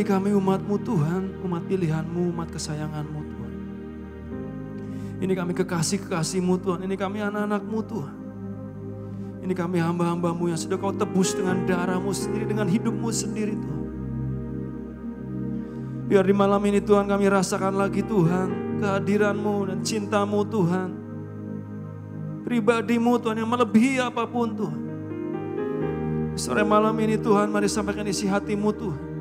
ini kami umat-Mu Tuhan, umat pilihan-Mu, umat kesayangan-Mu Tuhan. Ini kami kekasih-kekasih-Mu Tuhan, ini kami anak-anak-Mu Tuhan. Ini kami hamba-hamba-Mu yang sudah Kau tebus dengan darah-Mu sendiri, dengan hidup-Mu sendiri Tuhan. Biar di malam ini Tuhan kami rasakan lagi Tuhan, kehadiran-Mu dan cinta-Mu Tuhan. Pribadi-Mu Tuhan yang melebihi apapun Tuhan. Sore malam ini Tuhan, mari sampaikan isi hati-Mu Tuhan.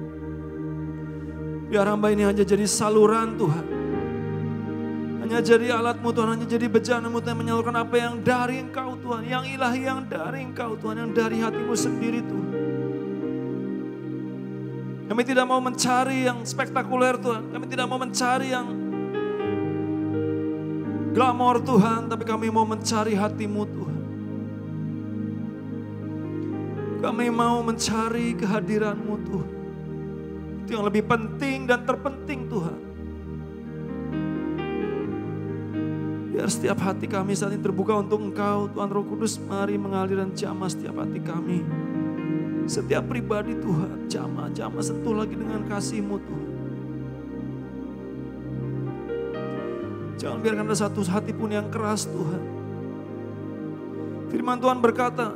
Biar hamba ini hanya jadi saluran Tuhan. Hanya jadi alat-Mu Tuhan, hanya jadi bejana-Mu Tuhan, menyalurkan apa yang dari Engkau Tuhan. Yang ilahi yang dari Engkau Tuhan, yang dari hati-Mu sendiri Tuhan. Kami tidak mau mencari yang spektakuler Tuhan. Kami tidak mau mencari yang glamor Tuhan, tapi kami mau mencari hati-Mu Tuhan. Kami mau mencari kehadiran-Mu Tuhan. Itu yang lebih penting dan terpenting Tuhan. Biar setiap hati kami saat ini terbuka untuk Engkau, Tuhan Roh Kudus, mari mengalir dan jamah setiap hati kami. Setiap pribadi Tuhan, jamah sentuh lagi dengan kasih-Mu Tuhan. Jangan biarkan ada satu hati pun yang keras Tuhan. Firman Tuhan berkata,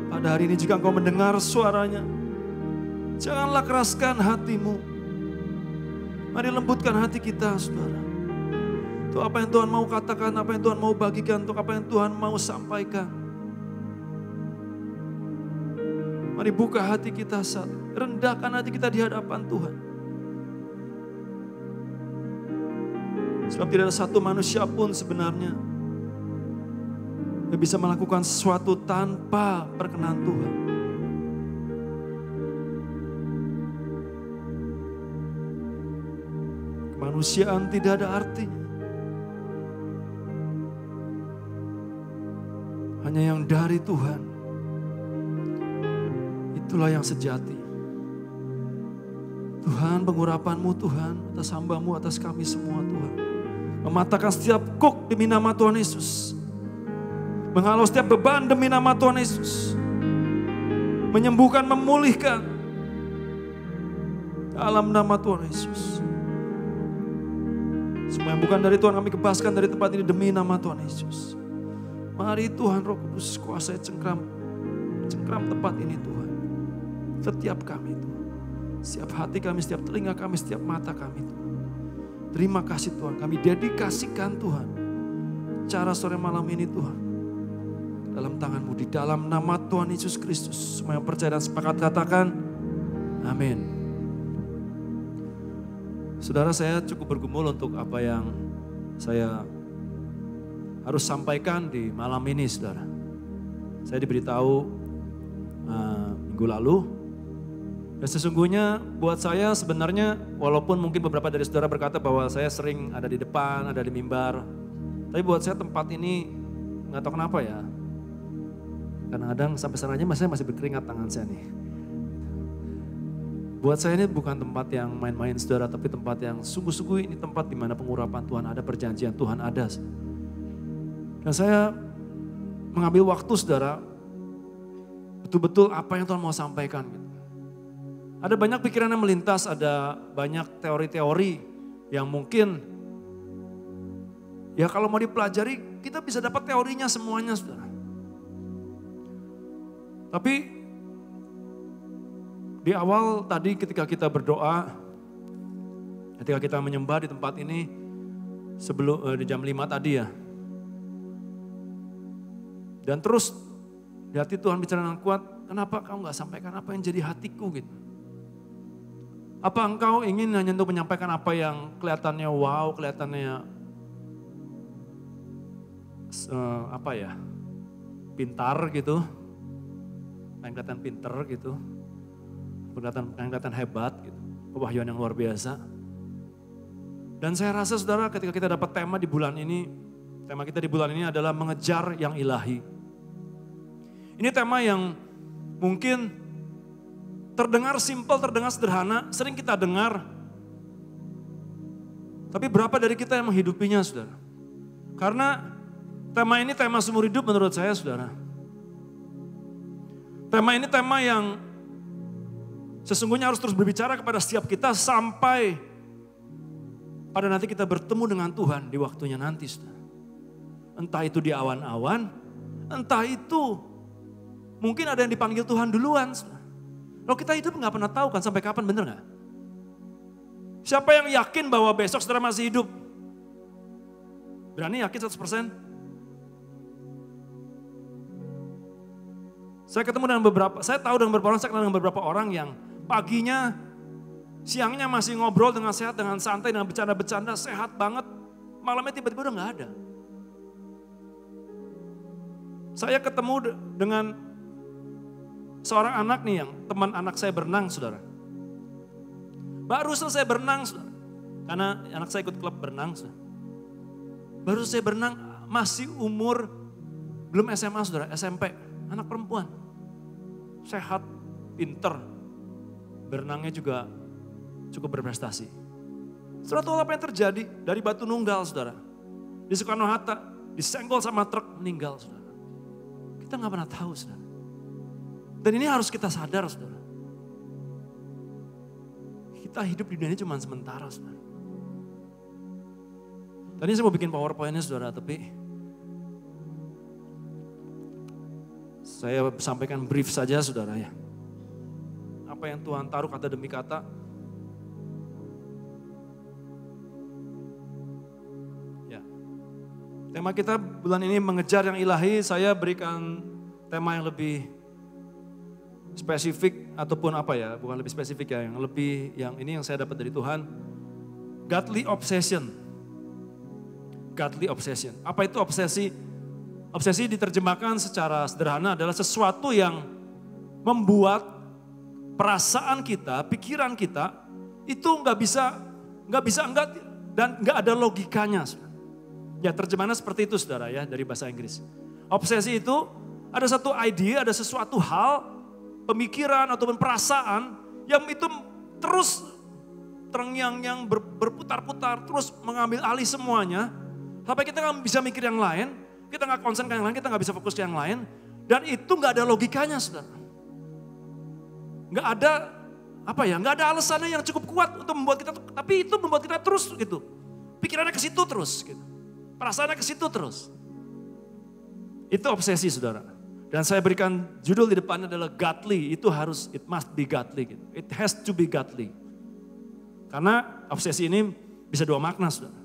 pada hari ini jika engkau mendengar suaranya, janganlah keraskan hatimu. Mari lembutkan hati kita saudara. Untuk apa yang Tuhan mau katakan, apa yang Tuhan mau bagikan, untuk apa yang Tuhan mau sampaikan. Mari buka hati kita saat, rendahkan hati kita di hadapan Tuhan. Sebab tidak ada satu manusia pun sebenarnya yang bisa melakukan sesuatu tanpa perkenan Tuhan. Kemanusiaan tidak ada artinya. Hanya yang dari Tuhan, itulah yang sejati. Tuhan, pengurapan-Mu Tuhan, atas hamba-Mu, atas kami semua Tuhan. Mematahkan setiap kuk demi nama Tuhan Yesus. Menghalau setiap beban demi nama Tuhan Yesus. Menyembuhkan, memulihkan. Dalam nama Tuhan Yesus. Semua yang bukan dari Tuhan kami bebaskan dari tempat ini demi nama Tuhan Yesus. Mari Tuhan Roh Kudus kuasai cengkram tempat ini Tuhan. Setiap kami Tuhan. Setiap hati kami, setiap telinga kami, setiap mata kami Tuhan. Terima kasih Tuhan, kami dedikasikan Tuhan. Cara sore malam ini Tuhan. Dalam tangan-Mu, di dalam nama Tuhan Yesus Kristus. Semua yang percaya dan sepakat katakan, amin. Saudara, saya cukup bergumul untuk apa yang saya harus sampaikan di malam ini saudara. Saya diberitahu minggu lalu. Dan sesungguhnya buat saya sebenarnya walaupun mungkin beberapa dari saudara berkata bahwa saya sering ada di depan, ada di mimbar. Tapi buat saya tempat ini gak tahu kenapa ya. Kadang-kadang sampai sananya saya masih berkeringat tangan saya nih. Buat saya ini bukan tempat yang main-main saudara, tapi tempat yang sungguh-sungguh ini tempat di mana pengurapan Tuhan ada, perjanjian Tuhan ada. Dan saya mengambil waktu saudara, betul-betul apa yang Tuhan mau sampaikan. Ada banyak pikiran yang melintas, ada banyak teori-teori yang mungkin ya kalau mau dipelajari kita bisa dapat teorinya semuanya saudara. Tapi di awal tadi ketika kita berdoa, ketika kita menyembah di tempat ini sebelum di jam 5 tadi ya. Dan terus di hati Tuhan bicara dengan kuat, kenapa kau gak sampaikan apa yang jadi hatiku gitu. Apa engkau ingin hanya untuk menyampaikan apa yang kelihatannya wow, kelihatannya pintar gitu. Yang kelihatan pinter gitu. Yang kelihatan hebat gitu. Kewahyuan yang luar biasa. Dan saya rasa saudara ketika kita dapat tema di bulan ini, tema kita di bulan ini adalah mengejar yang ilahi. Ini tema yang mungkin terdengar simpel, terdengar sederhana, sering kita dengar. Tapi berapa dari kita yang menghidupinya saudara? Karena tema ini tema seumur hidup menurut saya saudara. Tema ini tema yang sesungguhnya harus terus berbicara kepada setiap kita sampai pada nanti kita bertemu dengan Tuhan di waktunya nanti. Saudara. Entah itu di awan-awan, entah itu mungkin ada yang dipanggil Tuhan duluan. Saudara. Kalau kita hidup nggak pernah tahu kan sampai kapan, bener nggak? Siapa yang yakin bahwa besok saudara masih hidup? Berani yakin 100%? Saya ketemu dengan saya tahu dengan beberapa orang, saya kenal dengan beberapa orang yang paginya, siangnya masih ngobrol dengan sehat, dengan santai, dengan bercanda-bercanda, sehat banget. Malamnya tiba-tiba udah gak ada. Saya ketemu dengan seorang anak nih yang teman anak saya berenang, saudara. Baru selesai berenang, saudara. Karena anak saya ikut klub berenang, saudara. Baru selesai berenang, masih umur, belum SMA, saudara, SMP. Anak perempuan, sehat, pinter, berenangnya juga cukup berprestasi. Saudara tahu apa yang terjadi? Dari Batu Nunggal, saudara. Di Soekarno-Hatta, disenggol sama truk, meninggal, saudara. Kita nggak pernah tahu, saudara. Dan ini harus kita sadar, saudara. Kita hidup di dunia ini cuma sementara, saudara. Tadi saya mau bikin PowerPoint-nya, saudara, tapi saya sampaikan brief saja, saudara ya. Apa yang Tuhan taruh kata demi kata. Ya. Tema kita bulan ini mengejar yang ilahi. Saya berikan tema yang lebih spesifik ataupun apa ya, bukan lebih spesifik ya, yang ini yang saya dapat dari Tuhan. Godly obsession. Godly obsession. Apa itu obsesi? Obsesi diterjemahkan secara sederhana adalah sesuatu yang membuat perasaan kita, pikiran kita itu nggak bisa dan nggak ada logikanya. Ya terjemahannya seperti itu, saudara ya, dari bahasa Inggris. Obsesi itu ada satu ide, ada sesuatu hal, pemikiran ataupun perasaan yang itu terus terngiang-ngiang berputar-putar, terus mengambil alih semuanya, sampai kita nggak bisa mikir yang lain. Kita nggak konsen ke yang lain, kita nggak bisa fokus ke yang lain. Dan itu nggak ada logikanya, saudara. Nggak ada, nggak ada alasannya yang cukup kuat untuk membuat kita, tapi itu membuat kita terus gitu. Pikirannya ke situ terus gitu. Perasaannya ke situ terus. Itu obsesi, saudara. Dan saya berikan judul di depannya adalah godly. It must be godly gitu. It has to be godly. Karena obsesi ini bisa dua makna, saudara.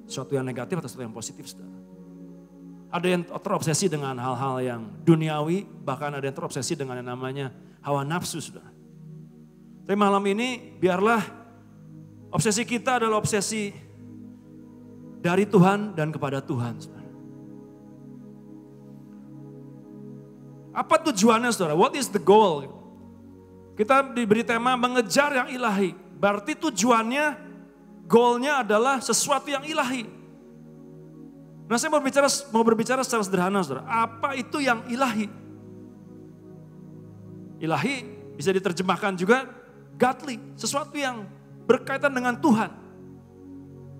Sesuatu yang negatif atau sesuatu yang positif, saudara. Ada yang terobsesi dengan hal-hal yang duniawi, bahkan ada yang terobsesi dengan yang namanya hawa nafsu, saudara. Tapi malam ini biarlah obsesi kita adalah obsesi dari Tuhan dan kepada Tuhan, saudara. Apa tujuannya, saudara? What is the goal? Kita diberi tema mengejar yang ilahi. Berarti tujuannya, goalnya adalah sesuatu yang ilahi. Nah saya mau berbicara secara sederhana, saudara. Apa itu yang ilahi? Ilahi bisa diterjemahkan juga godly. Sesuatu yang berkaitan dengan Tuhan.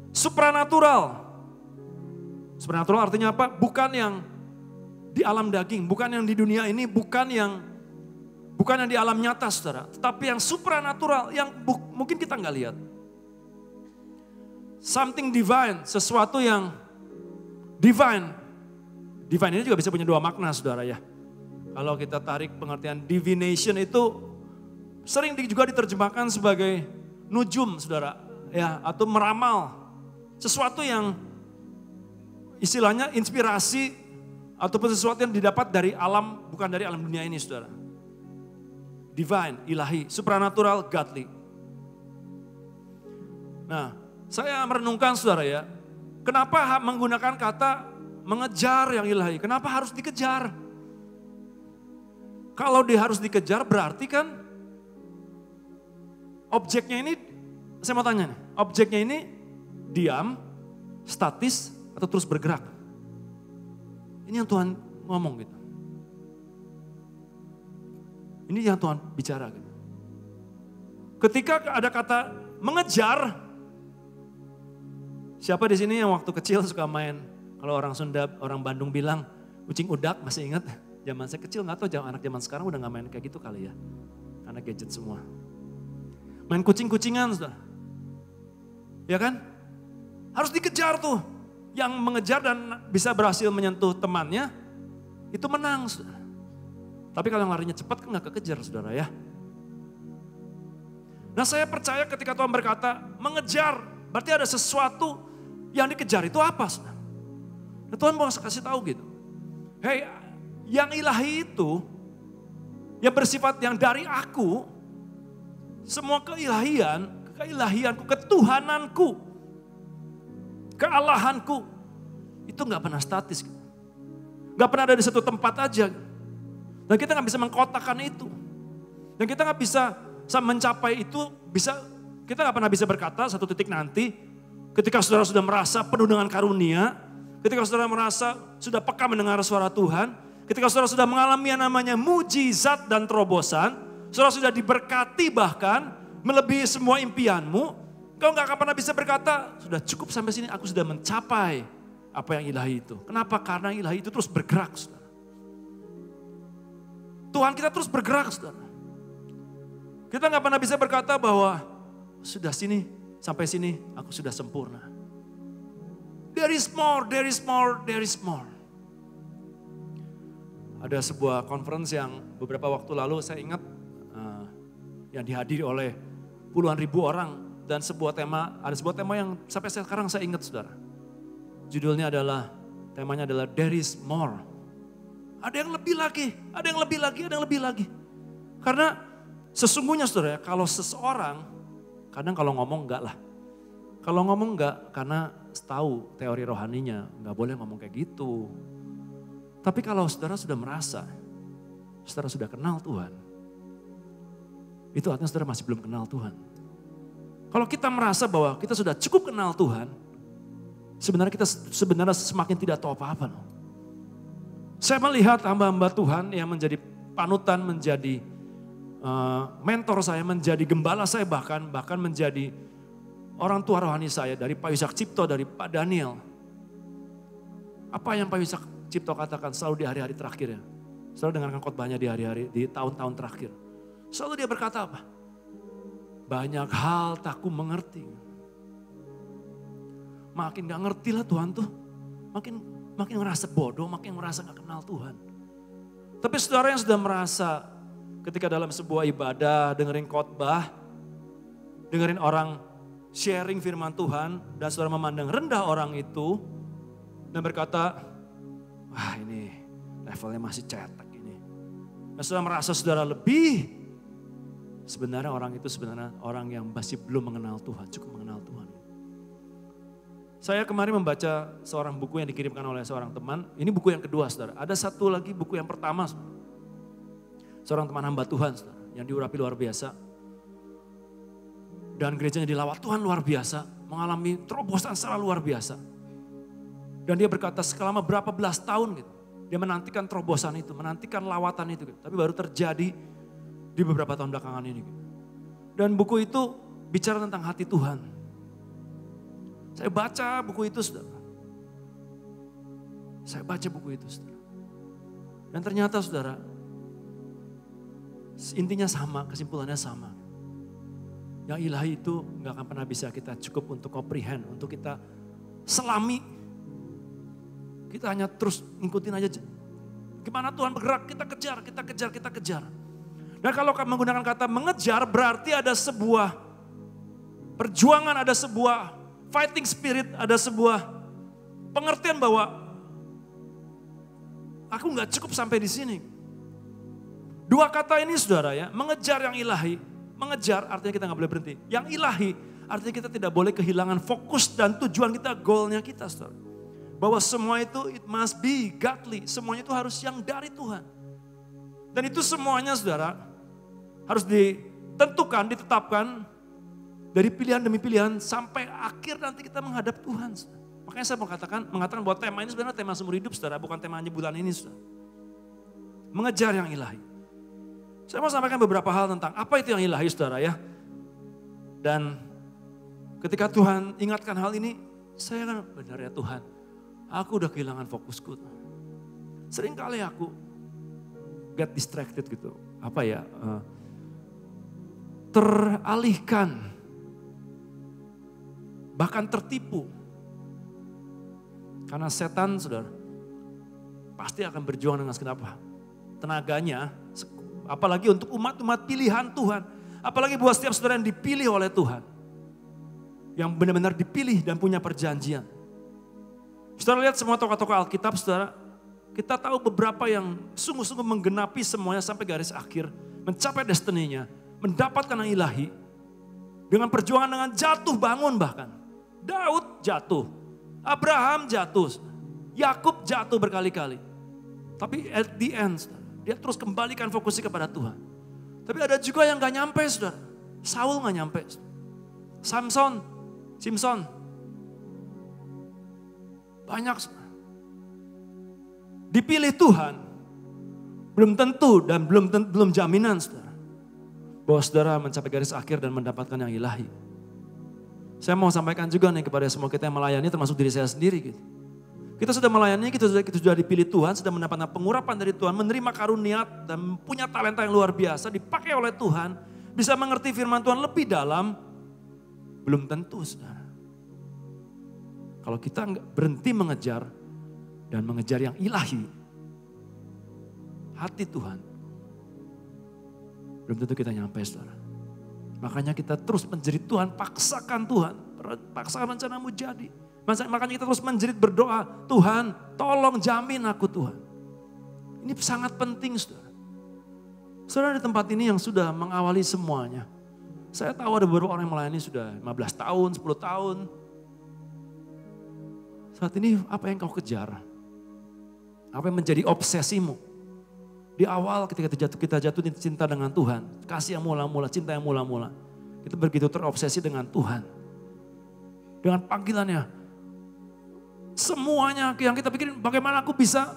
Supranatural. Supranatural artinya apa? Bukan yang di alam daging. Bukan yang di dunia ini. Bukan yang di alam nyata, saudara. Tetapi yang supranatural. Yang mungkin kita nggak lihat. Something divine. Sesuatu yang divine. Divine ini juga bisa punya dua makna, saudara ya. Kalau kita tarik pengertian divination itu sering juga diterjemahkan sebagai nujum, saudara. Ya, atau meramal. Sesuatu yang istilahnya inspirasi ataupun sesuatu yang didapat dari alam, bukan dari alam dunia ini, saudara. Divine, ilahi, supernatural, godly. Nah, saya merenungkan, saudara ya. Kenapa menggunakan kata mengejar yang ilahi? Kenapa harus dikejar? Kalau dia harus dikejar berarti kan objeknya ini, saya mau tanya nih, objeknya ini diam, statis, atau terus bergerak? Ini yang Tuhan ngomong gitu. Ini yang Tuhan bicara gitu. Ketika ada kata mengejar, siapa di sini yang waktu kecil suka main, kalau orang Sunda, orang Bandung bilang, kucing udak, masih ingat? Zaman saya kecil nggak tahu anak zaman sekarang udah nggak main kayak gitu kali ya. karena gadget semua. Main kucing-kucingan, saudara. Ya kan? Harus dikejar tuh. Yang mengejar dan bisa berhasil menyentuh temannya, itu menang, saudara. Tapi kalau yang larinya cepat kan gak kekejar, saudara ya. Nah saya percaya ketika Tuhan berkata mengejar, berarti ada sesuatu yang dikejar itu apa, saudara? Nah, Tuhan mau kasih tahu gitu. Hei, yang ilahi itu, yang bersifat yang dari aku, semua keilahianku, ketuhananku, kealahanku, itu gak pernah statis. Gak pernah ada di satu tempat aja. Dan kita gak bisa mengkotakkan itu. Dan kita gak bisa mencapai itu, kita gak pernah bisa berkata satu titik nanti, ketika saudara sudah merasa penuh dengan karunia, ketika saudara merasa sudah peka mendengar suara Tuhan, ketika saudara sudah mengalami yang namanya mujizat dan terobosan, saudara sudah diberkati bahkan melebihi semua impianmu, kau gak akan pernah bisa berkata, sudah cukup sampai sini, aku sudah mencapai apa yang ilahi itu. Kenapa? Karena ilahi itu terus bergerak, saudara. Tuhan kita terus bergerak, saudara. Kita gak pernah bisa berkata bahwa sudah sini, sampai sini aku sudah sempurna. There is more, there is more, there is more. Ada sebuah conference yang beberapa waktu lalu saya ingat yang dihadiri oleh puluhan ribu orang dan ada sebuah tema yang sampai sekarang saya ingat, saudara. Judulnya adalah, temanya adalah there is more. Ada yang lebih lagi, ada yang lebih lagi, ada yang lebih lagi. Karena sesungguhnya, saudara, kalau seseorang, kadang kalau ngomong enggak lah. Kalau ngomong enggak karena tahu teori rohaninya, enggak boleh ngomong kayak gitu. Tapi kalau saudara sudah merasa, saudara sudah kenal Tuhan, itu artinya saudara masih belum kenal Tuhan. Kalau kita merasa bahwa kita sudah cukup kenal Tuhan, sebenarnya kita semakin tidak tahu apa-apa. Saya melihat hamba-hamba Tuhan yang menjadi panutan, menjadi mentor saya, menjadi gembala saya, bahkan menjadi orang tua rohani saya, dari Pak Yusak Cipto, dari Pak Daniel. Apa yang Pak Yusak Cipto katakan selalu di hari-hari terakhirnya. Selalu dengarkan khotbahnya di tahun-tahun terakhir. Selalu dia berkata apa? Banyak hal tak ku mengerti. Makin gak ngerti lah Tuhan tuh. Makin ngerasa bodoh, makin ngerasa gak kenal Tuhan. Tapi saudara yang sudah merasa ketika dalam sebuah ibadah, dengerin khotbah, dengerin orang sharing firman Tuhan, dan saudara memandang rendah orang itu, dan berkata, wah ini levelnya masih cetek ini. Dan saudara merasa saudara lebih, sebenarnya orang itu orang yang masih belum mengenal Tuhan, cukup mengenal Tuhan. Saya kemarin membaca seorang buku yang dikirimkan oleh seorang teman, ini buku yang kedua, saudara. Ada satu lagi buku yang pertama, saudara. Seorang teman hamba Tuhan, saudara, yang diurapi luar biasa. Dan gerejanya dilawat Tuhan luar biasa, mengalami terobosan secara luar biasa. Dan dia berkata selama berapa belas tahun gitu, dia menantikan terobosan itu, menantikan lawatan itu, gitu. Tapi baru terjadi di beberapa tahun belakangan ini. Gitu. Dan buku itu bicara tentang hati Tuhan. Saya baca buku itu, saudara. Saya baca buku itu, saudara. Dan ternyata, saudara, intinya sama, kesimpulannya sama. Yang ilahi itu gak akan pernah bisa kita cukup untuk comprehend, untuk kita selami. Kita hanya terus ngikutin aja. Gimana Tuhan bergerak, kita kejar. Dan kalau menggunakan kata mengejar, berarti ada sebuah perjuangan, ada sebuah fighting spirit, ada sebuah pengertian bahwa aku gak cukup sampai di sini. Dua kata ini, saudara ya, mengejar yang ilahi. Mengejar artinya kita gak boleh berhenti. Yang ilahi artinya kita tidak boleh kehilangan fokus dan tujuan kita, goalnya kita, saudara. Bahwa semua itu it must be godly. Semuanya itu harus yang dari Tuhan. Dan itu semuanya, saudara, harus ditentukan, ditetapkan dari pilihan demi pilihan sampai akhir nanti kita menghadap Tuhan. Saudara. Makanya saya mengatakan bahwa tema ini sebenarnya tema seumur hidup, saudara, bukan tema hanya bulan ini, saudara. Mengejar yang ilahi. Saya mau sampaikan beberapa hal tentang apa itu yang ilahi, saudara ya. Dan ketika Tuhan ingatkan hal ini, saya kan benar ya Tuhan, aku udah kehilangan fokusku. Sering kali aku get distracted gitu. Apa ya, teralihkan, bahkan tertipu. Karena setan, saudara, pasti akan berjuang dengan segenap tenaganya, apalagi untuk umat-umat pilihan Tuhan. Apalagi buat setiap saudara yang dipilih oleh Tuhan. Yang benar-benar dipilih dan punya perjanjian. Saudara lihat semua tokoh-tokoh Alkitab, saudara. Kita tahu beberapa yang sungguh-sungguh menggenapi semuanya sampai garis akhir. Mencapai destininya, mendapatkan yang ilahi. Dengan perjuangan dengan jatuh bangun bahkan. Daud jatuh, Abraham jatuh, Yakub jatuh berkali-kali. Tapi at the end, saudara, dia terus kembalikan fokusnya kepada Tuhan. Tapi ada juga yang gak nyampe, saudara. Saul gak nyampe. Simpson. Banyak, saudara. Dipilih Tuhan. Belum tentu dan belum jaminan, saudara. Bahwa saudara mencapai garis akhir dan mendapatkan yang ilahi. Saya mau sampaikan juga nih kepada semua kita yang melayani, termasuk diri saya sendiri gitu. Kita sudah melayani, kita sudah dipilih Tuhan, sudah mendapatkan pengurapan dari Tuhan, menerima karunia dan punya talenta yang luar biasa, dipakai oleh Tuhan, bisa mengerti firman Tuhan lebih dalam, belum tentu, saudara. Kalau kita berhenti mengejar dan mengejar yang ilahi, hati Tuhan, belum tentu kita nyampe, saudara. Makanya kita terus menjerit Tuhan, paksakan Tuhan, paksakan rencanamu jadi. Makanya kita terus menjerit berdoa, Tuhan tolong jamin aku Tuhan. Ini sangat penting, saudara. Saudara di tempat ini yang sudah mengawali semuanya. Saya tahu ada beberapa orang yang melayani sudah 15 tahun, 10 tahun. Saat ini apa yang kau kejar? Apa yang menjadi obsesimu? Di awal ketika kita jatuh cinta dengan Tuhan, kasih yang mula-mula, cinta yang mula-mula. Kita begitu terobsesi dengan Tuhan. Dengan panggilannya. Semuanya yang kita pikirin bagaimana aku bisa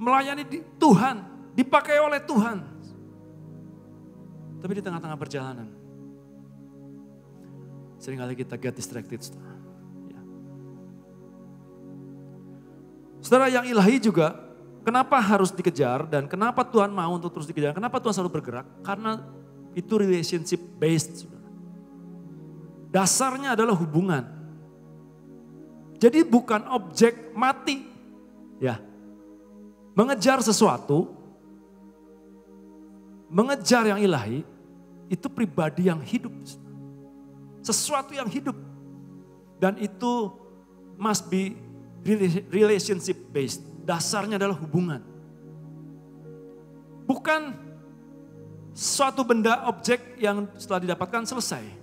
melayani Tuhan, dipakai oleh Tuhan. Tapi di tengah-tengah perjalanan, seringkali kita get distracted. Ya. Saudara, yang ilahi juga, kenapa harus dikejar dan kenapa Tuhan mau untuk terus dikejar? Kenapa Tuhan selalu bergerak? Karena itu relationship based. Saudara. Dasarnya adalah hubungan. Jadi bukan objek mati. Ya. Mengejar sesuatu, mengejar yang ilahi, itu pribadi yang hidup. Sesuatu yang hidup. Dan itu must be relationship based. Dasarnya adalah hubungan. Bukan suatu benda objek yang setelah didapatkan selesai.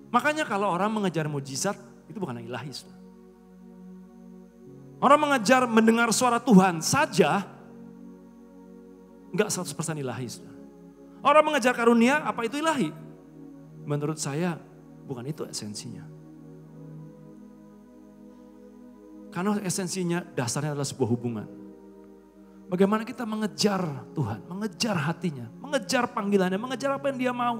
Makanya kalau orang mengejar mujizat, itu bukan yang ilahi. Orang mengejar mendengar suara Tuhan saja, enggak 100% ilahi. Orang mengejar karunia, apa itu ilahi? Menurut saya, bukan itu esensinya. Karena esensinya, dasarnya adalah sebuah hubungan. Bagaimana kita mengejar Tuhan, mengejar hatinya, mengejar panggilannya, mengejar apa yang dia mau.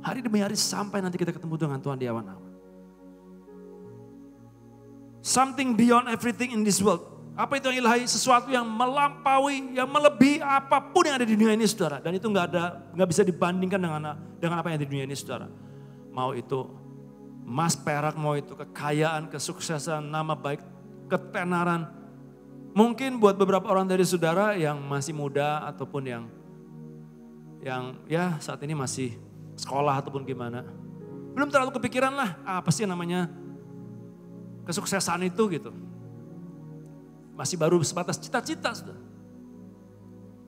Hari demi hari sampai nanti kita ketemu dengan Tuhan di awan-awan. Something beyond everything in this world. Apa itu yang ilahi? Sesuatu yang melampaui, yang melebihi apapun yang ada di dunia ini, saudara. Dan itu nggak bisa dibandingkan dengan apa yang ada di dunia ini, saudara. Mau itu emas, perak, mau itu kekayaan, kesuksesan, nama baik, ketenaran. Mungkin buat beberapa orang dari saudara yang masih muda ataupun yang ya saat ini masih sekolah ataupun gimana. Belum terlalu kepikiran lah apa sih namanya kesuksesan itu gitu. Masih baru sebatas cita-cita, saudara.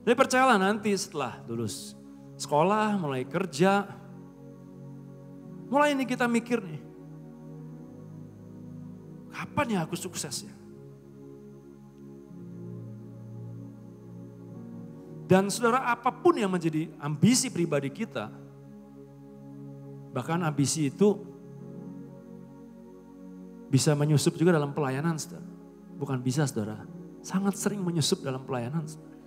Tapi percayalah nanti setelah lulus sekolah, mulai kerja, mulai ini kita mikir nih, kapan ya aku sukses ya? Dan saudara, apapun yang menjadi ambisi pribadi kita, bahkan ambisi itu bisa menyusup juga dalam pelayanan, saudara. Bukan bisa, saudara. Sangat sering menyusup dalam pelayanan, saudara.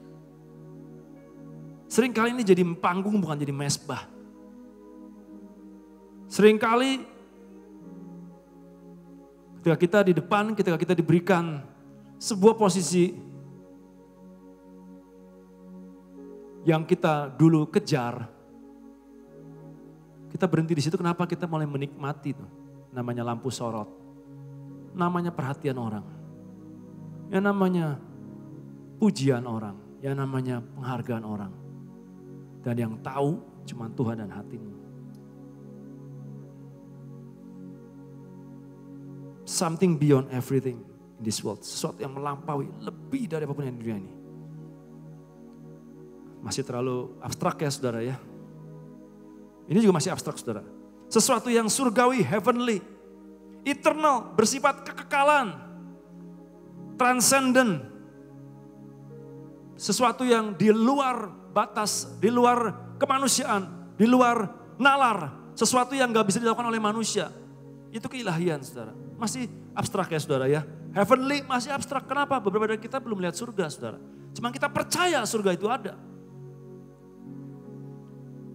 Sering kali ini jadi panggung, bukan jadi mesbah. Sering kali ketika kita di depan, ketika kita diberikan sebuah posisi, yang kita dulu kejar, kita berhenti di situ. Kenapa? Kita mulai menikmati tuh, namanya lampu sorot, namanya perhatian orang, yang namanya pujian orang, yang namanya penghargaan orang. Dan yang tahu cuma Tuhan dan hatimu. Something beyond everything in this world. Sesuatu yang melampaui, lebih dari apapun yang di dunia ini. Masih terlalu abstrak ya saudara ya. Ini juga masih abstrak saudara. Sesuatu yang surgawi, heavenly, eternal, bersifat kekekalan, transcendent. Sesuatu yang di luar batas, di luar kemanusiaan, di luar nalar. Sesuatu yang gak bisa dilakukan oleh manusia. Itu keilahian saudara. Masih abstrak ya saudara ya. Heavenly masih abstrak. Kenapa? Beberapa dari kita belum lihat surga saudara. Cuma kita percaya surga itu ada.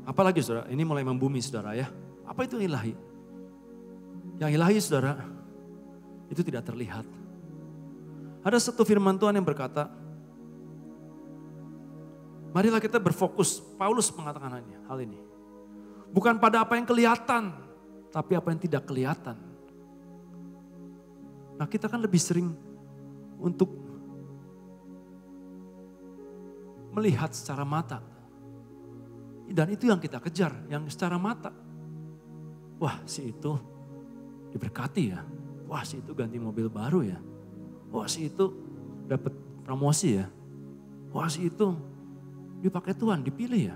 Apalagi saudara, ini mulai membumi saudara ya. Apa itu ilahi? Yang ilahi saudara, itu tidak terlihat. Ada satu firman Tuhan yang berkata, marilah kita berfokus, Paulus mengatakan hal ini. Bukan pada apa yang kelihatan, tapi apa yang tidak kelihatan. Nah kita kan lebih sering untuk melihat secara mata. Dan itu yang kita kejar, yang secara mata. Wah si itu diberkati ya. Wah si itu ganti mobil baru ya. Wah si itu dapat promosi ya. Wah si itu dipakai Tuhan, dipilih ya.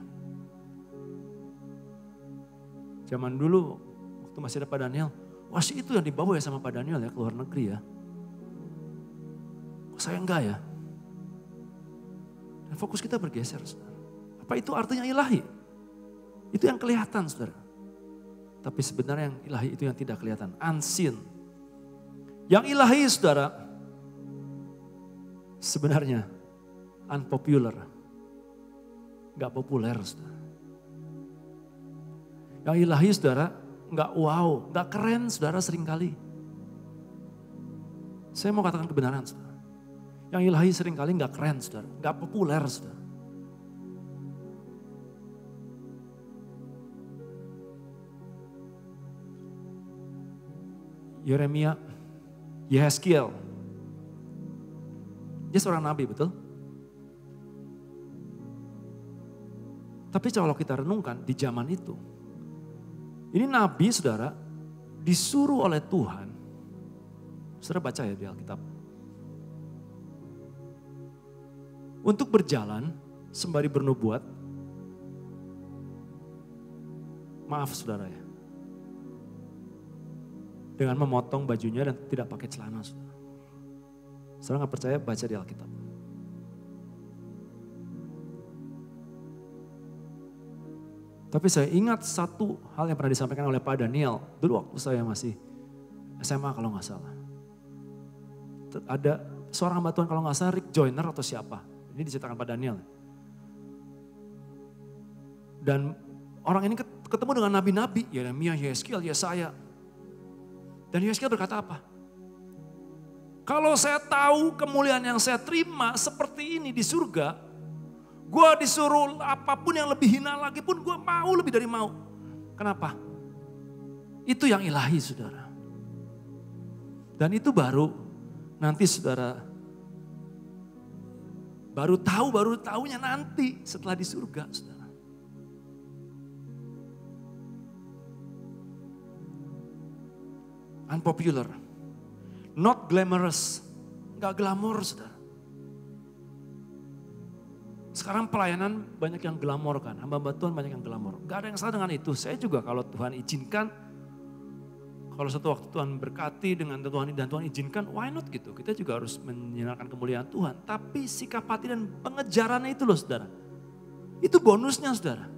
Zaman dulu waktu masih ada Pak Daniel. Wah si itu yang dibawa ya sama Pak Daniel ya ke luar negeri ya. Kok saya enggak ya? Dan fokus kita bergeser saudara. Apa itu artinya ilahi? Itu yang kelihatan saudara. Tapi sebenarnya yang ilahi itu yang tidak kelihatan. Unseen. Yang ilahi saudara. Sebenarnya unpopular. Gak populer saudara. Yang ilahi saudara gak wow. Gak keren saudara seringkali. Saya mau katakan kebenaran saudara. Yang ilahi seringkali gak keren saudara. Gak populer saudara. Yeremia, Yehezkiel. Dia seorang nabi betul? Tapi kalau kita renungkan di zaman itu. Ini nabi saudara disuruh oleh Tuhan. Saudara baca ya di Alkitab. Untuk berjalan sembari bernubuat. Maaf saudara ya. Dengan memotong bajunya dan tidak pakai celana. Saudara gak percaya baca di Alkitab. Tapi saya ingat satu hal yang pernah disampaikan oleh Pak Daniel. Dulu waktu saya masih SMA kalau gak salah. Ada seorang hamba Tuhan kalau gak salah Rick Joyner atau siapa. Ini diceritakan Pak Daniel. Dan orang ini ketemu dengan nabi-nabi. Yeremia, Yehezkiel, Yesaya. Dan Yehezkiel berkata apa? Kalau saya tahu kemuliaan yang saya terima seperti ini di surga, gue disuruh apapun yang lebih hina lagi pun gue mau lebih dari mau. Kenapa? Itu yang ilahi saudara. Dan itu baru nanti saudara, baru tahunya nanti setelah di surga saudara. Unpopular, not glamorous, gak glamor saudara. Sekarang pelayanan banyak yang glamor kan, hamba Tuhan banyak yang glamor. Gak ada yang salah dengan itu, saya juga kalau Tuhan izinkan, kalau satu waktu Tuhan berkati dengan Tuhan dan Tuhan izinkan, why not gitu. Kita juga harus menyinarkan kemuliaan Tuhan. Tapi sikap hati dan pengejarannya itu loh saudara. Itu bonusnya saudara.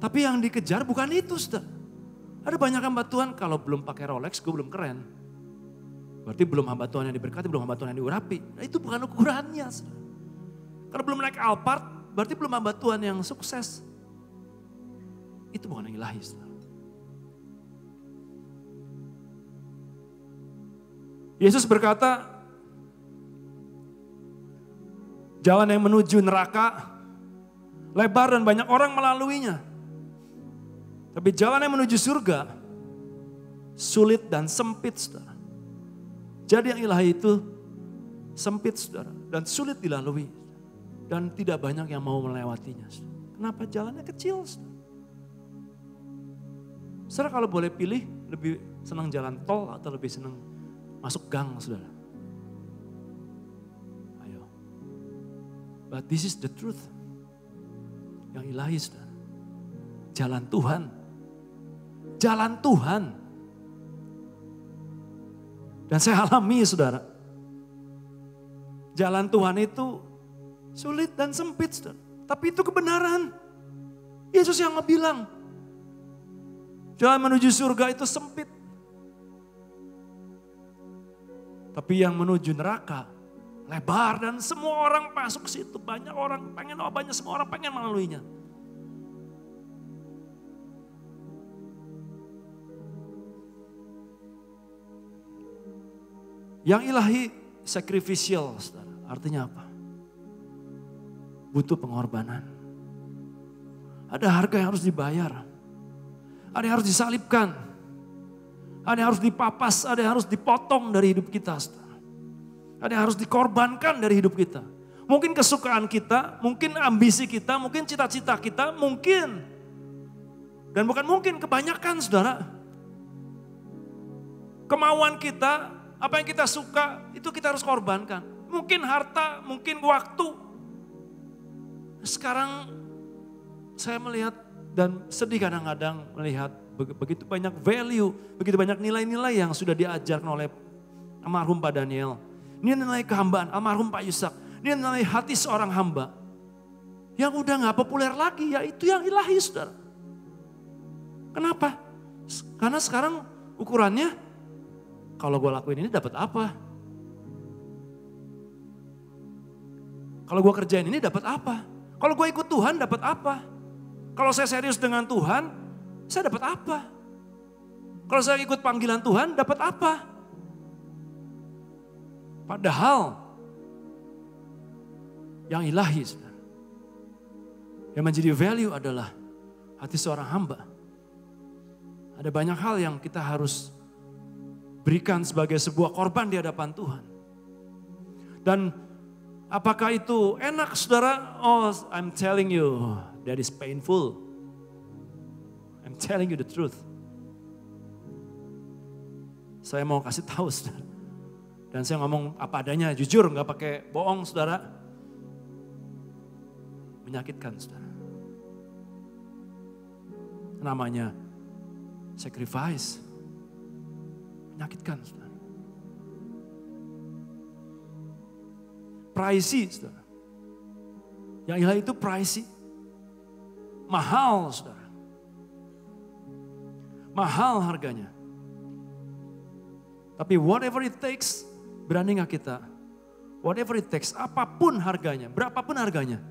Tapi yang dikejar bukan itu saudara. Ada banyak hamba Tuhan kalau belum pakai Rolex gue belum keren. Berarti belum hamba Tuhan yang diberkati, belum hamba Tuhan yang diurapi. Nah itu bukan ukurannya. Saudara. Kalau belum naik Alphard berarti belum hamba Tuhan yang sukses. Itu bukan yang ilahi. Saudara. Yesus berkata, jalan yang menuju neraka lebar dan banyak orang melaluinya. Tapi jalan yang menuju surga sulit dan sempit, saudara. Jadi yang ilahi itu sempit, saudara, dan sulit dilalui. Dan tidak banyak yang mau melewatinya. Saudara. Kenapa? Jalannya kecil, saudara. Saudara kalau boleh pilih, lebih senang jalan tol atau lebih senang masuk gang, saudara? Ayo. But this is the truth. Yang ilahi, saudara. Jalan Tuhan. Jalan Tuhan. Dan saya alami, saudara. Jalan Tuhan itu sulit dan sempit, saudara. Tapi itu kebenaran. Yesus yang ngebilang. Jalan menuju surga itu sempit. Tapi yang menuju neraka lebar dan semua orang masuk ke situ. Banyak orang pengen, semua orang pengen melaluinya. Yang ilahi sacrificial, saudara. Artinya apa? Butuh pengorbanan. Ada harga yang harus dibayar. Ada yang harus disalibkan. Ada yang harus dipapas, ada yang harus dipotong dari hidup kita. Saudara. Ada yang harus dikorbankan dari hidup kita. Mungkin kesukaan kita, mungkin ambisi kita, mungkin cita-cita kita, mungkin. Dan bukan mungkin, kebanyakan, saudara. Kemauan kita, apa yang kita suka, itu kita harus korbankan. Mungkin harta, mungkin waktu. Sekarang saya melihat dan sedih kadang-kadang melihat begitu banyak value, begitu banyak nilai-nilai yang sudah diajarkan oleh almarhum Pak Daniel. Nilai kehambaan almarhum Pak Yusak. Nilai hati seorang hamba. Yang udah gak populer lagi, yaitu yang ilahi, saudara. Kenapa? Karena sekarang ukurannya, kalau gue lakuin ini dapat apa? Kalau gue kerjain ini dapat apa? Kalau gue ikut Tuhan dapat apa? Kalau saya serius dengan Tuhan, saya dapat apa? Kalau saya ikut panggilan Tuhan, dapat apa? Padahal yang ilahi, saudara, yang menjadi value adalah hati seorang hamba. Ada banyak hal yang kita harus berikan sebagai sebuah korban di hadapan Tuhan. Dan apakah itu enak, saudara? Oh, I'm telling you, that is painful. I'm telling you the truth. Saya mau kasih tahu, saudara. Dan saya ngomong apa adanya, jujur, gak pakai bohong, saudara. Menyakitkan, saudara. Namanya sacrifice. Menyakitkan, saudara. Pricey, saudara. Yang ilahi itu pricey. Mahal, saudara. Mahal harganya. Tapi whatever it takes, berani gak kita? Whatever it takes, apapun harganya, berapapun harganya,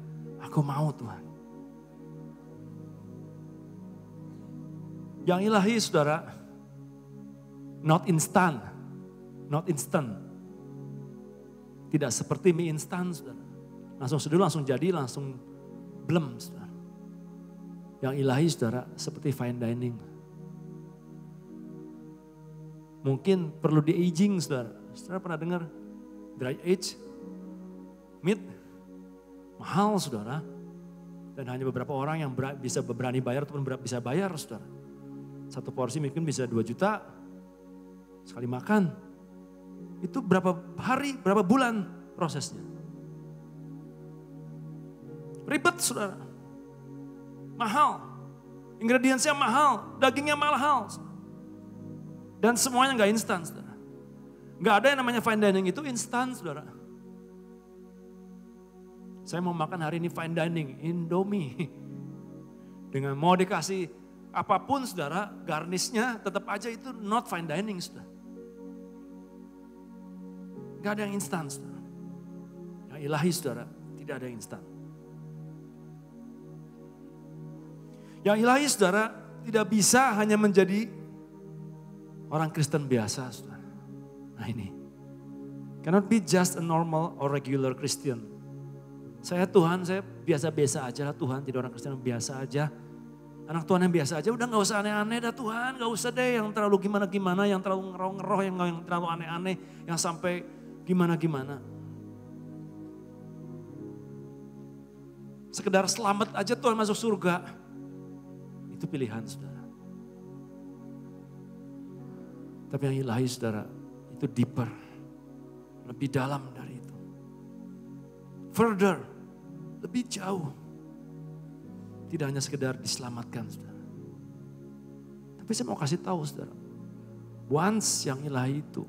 aku mau, Tuhan. Yang ilahi, saudara, not instant. Not instant. Tidak seperti mie instan, saudara. Langsung seduh, langsung jadi, langsung blem, saudara. Yang ilahi, saudara, seperti fine dining. Mungkin perlu di-aging, saudara. Saudara pernah dengar dry age? Meat? Mahal, saudara. Dan hanya beberapa orang yang bisa berani bayar ataupun bisa bayar, saudara. Satu porsi mungkin bisa 2 juta sekali makan. Itu berapa hari, berapa bulan prosesnya. Ribet, saudara. Mahal. Ingredientsnya mahal, dagingnya mahal. Dan semuanya gak instan, saudara. Gak ada yang namanya fine dining itu instan, saudara. Saya mau makan hari ini fine dining, Indomie. Dengan mau dikasih apapun, saudara, garnisnya tetap aja itu not fine dining, saudara. Gak ada yang instan, saudara. Yang ilahi, saudara, tidak ada yang instan. Yang ilahi, saudara, tidak bisa hanya menjadi orang Kristen biasa, saudara. Nah ini, cannot be just a normal or regular Christian. Tuhan, saya biasa-biasa aja lah Tuhan, jadi orang Kristen yang biasa aja. Anak Tuhan yang biasa aja, udah gak usah aneh-aneh dah Tuhan, gak usah deh yang terlalu gimana-gimana, yang terlalu ngeroh-ngeroh, yang terlalu aneh-aneh, yang sampai gimana-gimana. Sekedar selamat aja Tuhan masuk surga, itu pilihan saudara. Tapi yang ilahi saudara, itu deeper, lebih dalam dari itu. Further, lebih jauh. Tidak hanya sekedar diselamatkan saudara. Tapi saya mau kasih tahu saudara, once yang ilahi itu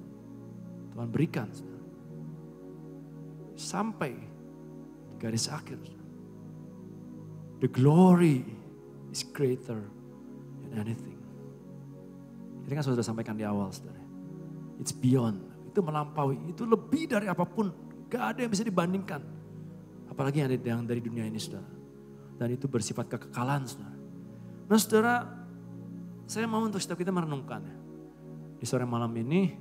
Tuhan berikan saudara, sampai di garis akhir saudara, the glory is greater than anything. Ini kan sudah sampaikan di awal saudara. It's beyond, itu melampaui, itu lebih dari apapun. Gak ada yang bisa dibandingkan. Apalagi yang dari dunia ini saudara. Dan itu bersifat kekekalan saudara. Nah saudara, saya mau untuk setiap kita merenungkan ya. Di sore malam ini,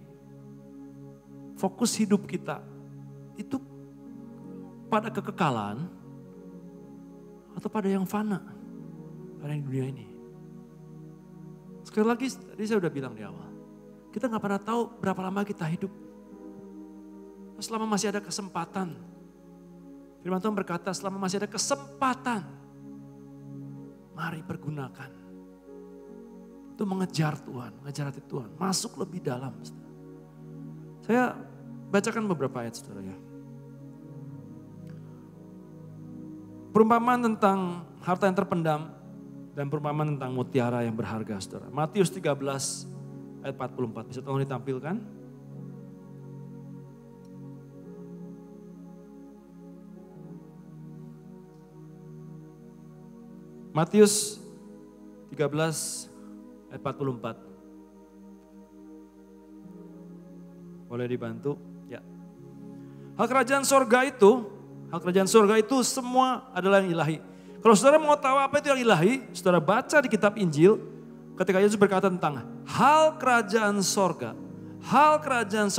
fokus hidup kita itu pada kekekalan atau pada yang fana, pada yang dunia ini. Sekali lagi, tadi saya udah bilang di awal, kita gak pernah tahu berapa lama kita hidup. Selama masih ada kesempatan, firman Tuhan berkata selama masih ada kesempatan, mari pergunakan. Itu mengejar Tuhan, mengejar hati Tuhan, masuk lebih dalam. Saya bacakan beberapa ayat saudara ya. Perumpamaan tentang harta yang terpendam dan perumpamaan tentang mutiara yang berharga saudara. Matius 13 ayat 44, bisa tolong ditampilkan? Matius 13 ayat 44. Boleh dibantu? Ya. Hal kerajaan sorga itu semua adalah yang ilahi. Kalau saudara mau tahu apa itu yang ilahi, saudara baca di kitab Injil ketika Yesus berkata tentang hal kerajaan sorga, hal kerajaan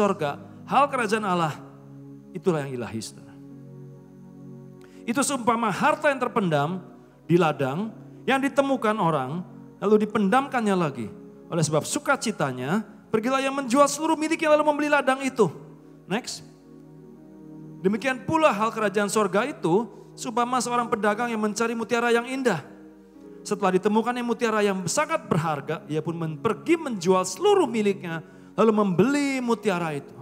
Allah, itulah yang ilahi saudara. Itu seumpama harta yang terpendam di ladang yang ditemukan orang lalu dipendamkannya lagi. Oleh sebab sukacitanya pergilah yang menjual seluruh miliknya lalu membeli ladang itu. Next. Demikian pula hal kerajaan sorga itu seumpama seorang pedagang yang mencari mutiara yang indah. Setelah ditemukannya mutiara yang sangat berharga, ia pun pergi menjual seluruh miliknya lalu membeli mutiara itu.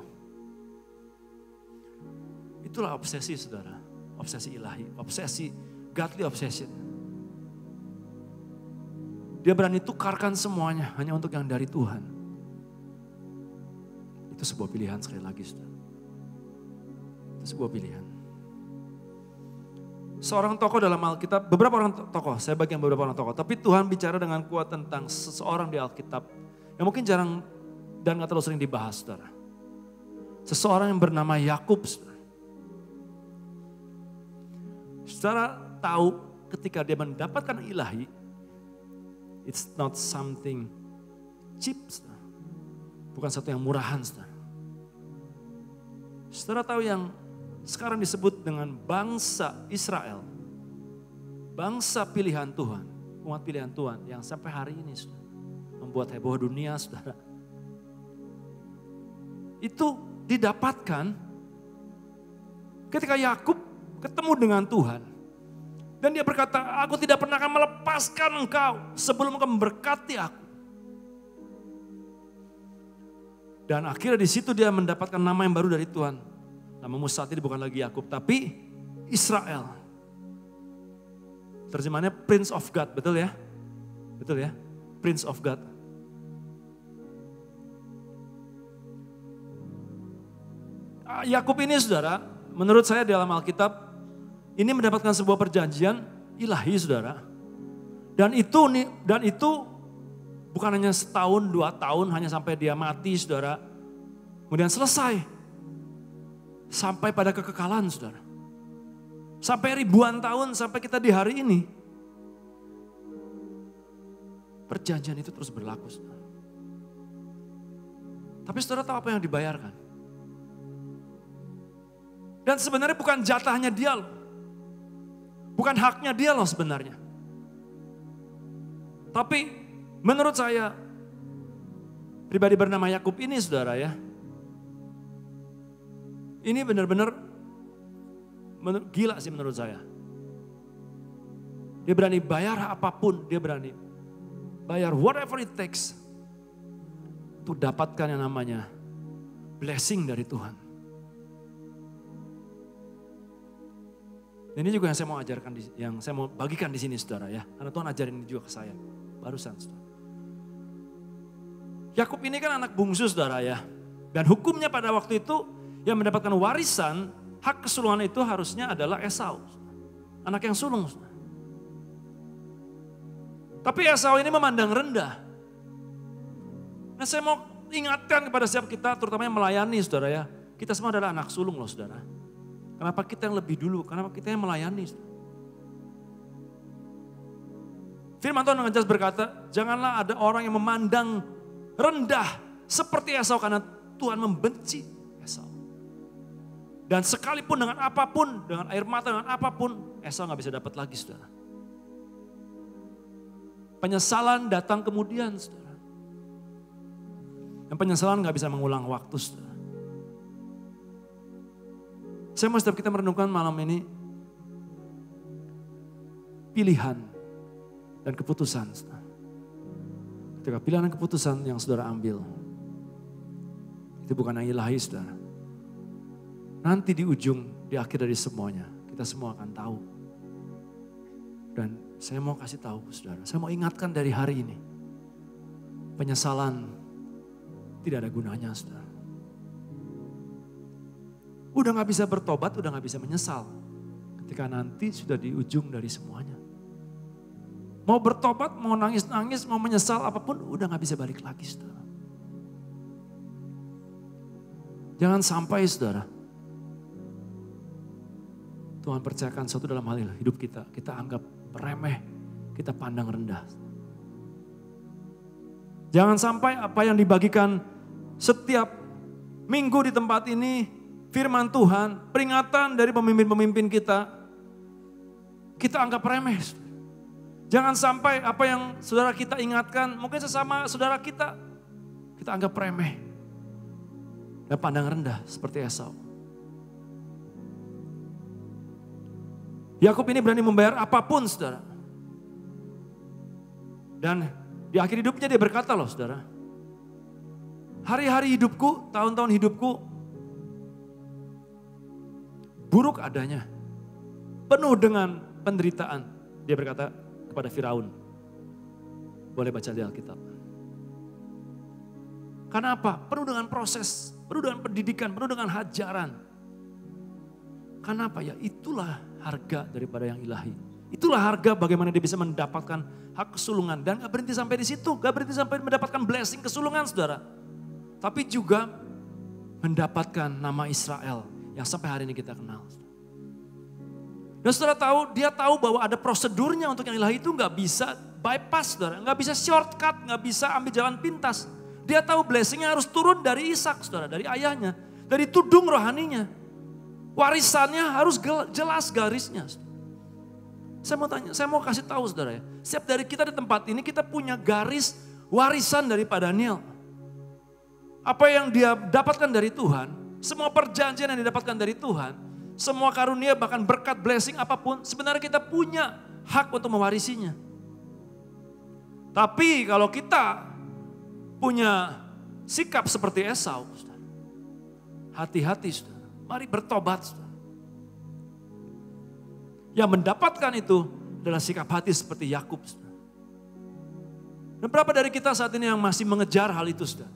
Itulah obsesi saudara, obsesi ilahi, obsesi godly obsession. Dia berani tukarkan semuanya hanya untuk yang dari Tuhan. Itu sebuah pilihan sekali lagi saudara. Itu sebuah pilihan. Seorang tokoh dalam Alkitab, beberapa orang tokoh, saya bagian beberapa orang tokoh. Tapi Tuhan bicara dengan kuat tentang seseorang di Alkitab yang mungkin jarang dan gak terlalu sering dibahas saudara. Seseorang yang bernama Yakub saudara. Saudara tahu ketika dia mendapatkan ilahi, it's not something cheap, saudara. Bukan satu yang murahan, saudara. Saudara tahu yang sekarang disebut dengan bangsa Israel, bangsa pilihan Tuhan, umat pilihan Tuhan yang sampai hari ini saudara, membuat heboh dunia, saudara. Itu didapatkan ketika Yakub ketemu dengan Tuhan. Dan dia berkata, aku tidak pernah akan melepaskan engkau sebelum engkau memberkati aku. Dan akhirnya di situ dia mendapatkan nama yang baru dari Tuhan. Namamu saat ini bukan lagi Yakub, tapi Israel. Terjemahannya Prince of God, betul ya? Betul ya? Prince of God. Yakub ini saudara, menurut saya dalam Alkitab, ini mendapatkan sebuah perjanjian ilahi saudara. Dan itu bukan hanya setahun, 2 tahun, hanya sampai dia mati saudara. Kemudian selesai. Sampai pada kekekalan saudara. Sampai ribuan tahun, sampai kita di hari ini. Perjanjian itu terus berlaku saudara. Tapi saudara tahu apa yang dibayarkan? Dan sebenarnya bukan jatahnya dia loh. Bukan haknya dia loh sebenarnya. Tapi menurut saya, pribadi bernama Yakub ini saudara ya, ini benar-benar gila sih menurut saya. Dia berani bayar apapun, dia berani bayar whatever it takes untuk dapatkan yang namanya blessing dari Tuhan. Ini juga yang saya mau ajarkan, yang saya mau bagikan di sini saudara ya. Karena Tuhan ajarin ini juga ke saya barusan saudara. Yakub ini kan anak bungsu saudara ya. Dan hukumnya pada waktu itu yang mendapatkan warisan, hak kesulungan itu harusnya adalah Esau. Anak yang sulung. Saudara. Tapi Esau ini memandang rendah. Nah saya mau ingatkan kepada setiap kita, terutama yang melayani saudara ya. Kita semua adalah anak sulung loh saudara. Kenapa kita yang lebih dulu? Kenapa kita yang melayani? Saudara? Firman Tuhan dengan jelas berkata, janganlah ada orang yang memandang rendah seperti Esau karena Tuhan membenci Esau. Dan sekalipun dengan apapun, dengan air mata, dengan apapun, Esau gak bisa dapat lagi saudara. Penyesalan datang kemudian saudara. Dan penyesalan gak bisa mengulang waktu saudara. Saya mau setiap kita merenungkan malam ini pilihan dan keputusan. Saudara. Ketika pilihan dan keputusan yang saudara ambil, itu bukan yang ilahi saudara. Nanti di ujung, di akhir dari semuanya, kita semua akan tahu. Dan saya mau kasih tahu saudara, saya mau ingatkan dari hari ini, penyesalan tidak ada gunanya saudara. Udah gak bisa bertobat, udah gak bisa menyesal. Ketika nanti sudah di ujung dari semuanya. Mau bertobat, mau nangis-nangis, mau menyesal apapun, udah gak bisa balik lagi saudara. Jangan sampai saudara, Tuhan percayakan sesuatu dalam hal hidup kita. Kita anggap remeh, kita pandang rendah. Jangan sampai apa yang dibagikan setiap minggu di tempat ini, firman Tuhan, peringatan dari pemimpin-pemimpin kita anggap remeh. Jangan sampai apa yang saudara kita ingatkan, mungkin sesama saudara kita anggap remeh. Dan pandang rendah seperti Esau. Yakub ini berani membayar apapun saudara. Dan di akhir hidupnya dia berkata loh saudara. Hari-hari hidupku, tahun-tahun hidupku, buruk adanya, penuh dengan penderitaan. Dia berkata kepada Firaun. Boleh baca di Alkitab. Karena apa? Penuh dengan proses, penuh dengan pendidikan, penuh dengan hajaran. Karena apa ya? Itulah harga daripada yang ilahi. Itulah harga bagaimana dia bisa mendapatkan hak kesulungan. Dan gak berhenti sampai di situ, gak berhenti sampai mendapatkan blessing kesulungan saudara. Tapi juga mendapatkan nama Israel. Yang sampai hari ini kita kenal. Dan saudara tahu, dia tahu bahwa ada prosedurnya untuk yang ilahi itu gak bisa bypass saudara. Gak bisa shortcut, gak bisa ambil jalan pintas. Dia tahu blessingnya harus turun dari Ishak saudara, dari ayahnya. Dari tudung rohaninya. Warisannya harus jelas garisnya. Saya mau tanya, saya mau kasih tahu saudara ya. Setiap dari kita di tempat ini kita punya garis warisan daripada Daniel. Apa yang dia dapatkan dari Tuhan. Semua perjanjian yang didapatkan dari Tuhan, semua karunia bahkan berkat blessing apapun, sebenarnya kita punya hak untuk mewarisinya. Tapi kalau kita punya sikap seperti Esau, hati-hati saudara, mari bertobat saudara. Yang mendapatkan itu adalah sikap hati seperti Yakub. Dan berapa dari kita saat ini yang masih mengejar hal itu saudara?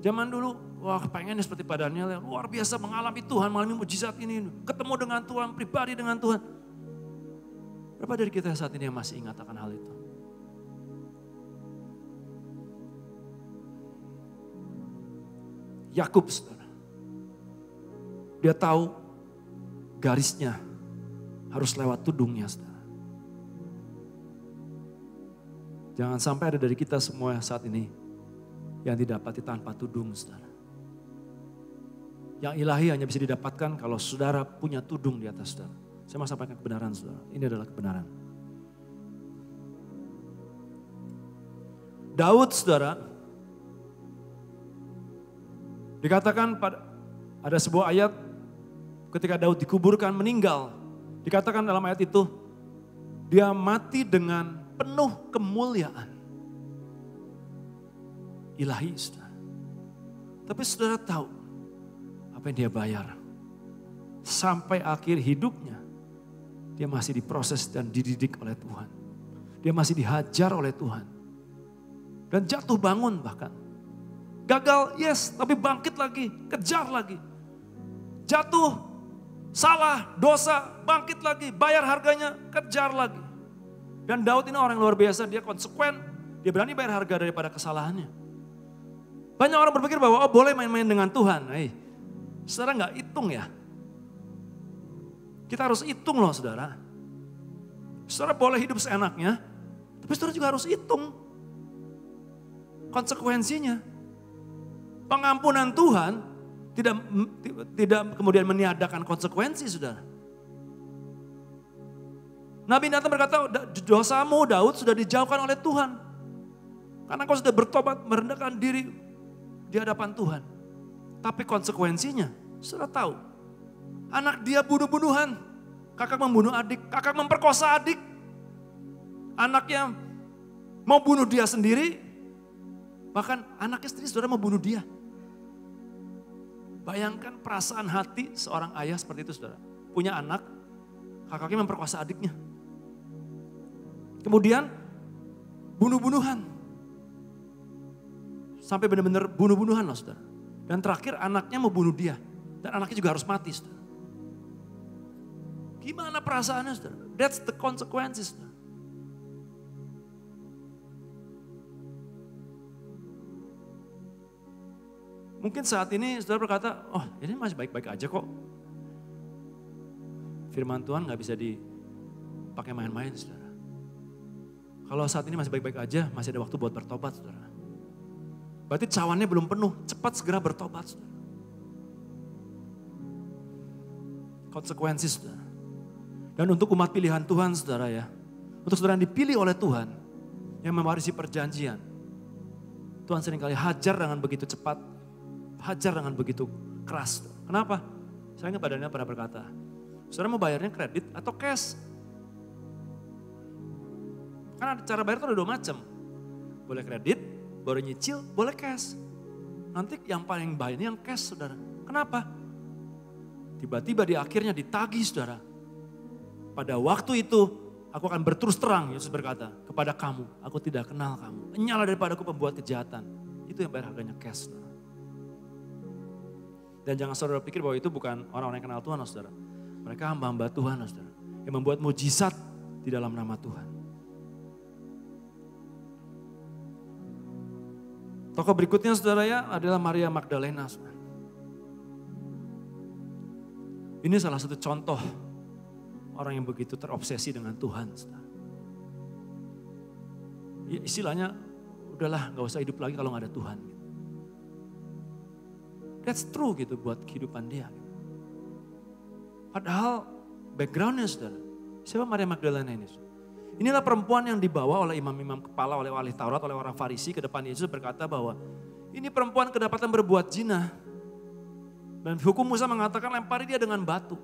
Zaman dulu, wah pengennya seperti Pak Daniel yang luar biasa mengalami Tuhan, mengalami mujizat ini. Ketemu dengan Tuhan, pribadi dengan Tuhan. Berapa dari kita saat ini yang masih ingat akan hal itu? Yakub saudara. Dia tahu garisnya harus lewat tudungnya saudara. Jangan sampai ada dari kita semua saat ini yang didapati tanpa tudung saudara. Yang ilahi hanya bisa didapatkan kalau saudara punya tudung di atas saudara. Saya mau sampaikan kebenaran saudara. Ini adalah kebenaran. Daud saudara, dikatakan ada sebuah ayat ketika Daud dikuburkan meninggal. Dikatakan dalam ayat itu, dia mati dengan penuh kemuliaan ilahi saudara. Tapi saudara tahu apa yang dia bayar. Sampai akhir hidupnya, dia masih diproses dan dididik oleh Tuhan. Dia masih dihajar oleh Tuhan. Dan jatuh bangun bahkan. Gagal, yes, tapi bangkit lagi, kejar lagi. Jatuh, salah, dosa, bangkit lagi, bayar harganya, kejar lagi. Dan Daud ini orang yang luar biasa, dia konsekuen, dia berani bayar harga daripada kesalahannya. Banyak orang berpikir bahwa boleh main-main dengan Tuhan. Saudara nggak hitung ya. Kita harus hitung loh saudara. Saudara boleh hidup seenaknya, tapi saudara juga harus hitung konsekuensinya. Pengampunan Tuhan tidak kemudian meniadakan konsekuensi saudara. Nabi Nathan berkata, dosamu Daud sudah dijauhkan oleh Tuhan. Karena kau sudah bertobat merendahkan diri di hadapan Tuhan. Tapi konsekuensinya, saudara tahu. Anak dia bunuh-bunuhan. Kakak membunuh adik, kakak memperkosa adik. Anaknya mau bunuh dia sendiri. Bahkan anaknya sendiri saudara mau bunuh dia. Bayangkan perasaan hati seorang ayah seperti itu saudara. Punya anak, kakaknya memperkosa adiknya. Kemudian bunuh-bunuhan. Sampai benar-benar bunuh-bunuhan loh saudara. Dan terakhir anaknya mau bunuh dia. Dan anaknya juga harus mati saudara. Gimana perasaannya saudara? That's the consequences saudara. Mungkin saat ini saudara berkata, oh ini masih baik-baik aja kok. Firman Tuhan gak bisa dipakai main-main saudara. Kalau saat ini masih baik-baik aja, masih ada waktu buat bertobat saudara. Berarti cawannya belum penuh, cepat segera bertobat saudara. Konsekuensi saudara. Dan untuk umat pilihan Tuhan saudara ya. Untuk saudara yang dipilih oleh Tuhan, yang mewarisi perjanjian. Tuhan seringkali hajar dengan begitu cepat. Hajar dengan begitu keras. Kenapa? Saya ingat badannya pernah berkata, saudara mau bayarnya kredit atau cash? Karena cara bayar itu ada dua macam. Boleh kredit, boleh nyicil, boleh cash. Nanti yang paling bayarnya yang cash saudara. Kenapa? Tiba-tiba di akhirnya ditagih saudara. Pada waktu itu aku akan berterus terang, Yesus berkata, kepada kamu, aku tidak kenal kamu. Enyala daripada aku pembuat kejahatan. Itu yang bayar harganya cash saudara. Dan jangan saudara pikir bahwa itu bukan orang-orang yang kenal Tuhan, saudara. Mereka hamba-hamba Tuhan, saudara. Yang membuat mujizat di dalam nama Tuhan. Tokoh berikutnya, saudara ya, adalah Maria Magdalena, saudara. Ini salah satu contoh orang yang begitu terobsesi dengan Tuhan, saudara. Ya, istilahnya, udahlah gak usah hidup lagi kalau gak ada Tuhan. That's true gitu buat kehidupan dia. Padahal backgroundnya saudara. Siapa Maria Magdalena ini? Inilah perempuan yang dibawa oleh imam-imam kepala, oleh ahli Taurat, oleh orang Farisi ke depan Yesus berkata bahwa ini perempuan kedapatan berbuat zina. Dan hukum Musa mengatakan lempari dia dengan batu.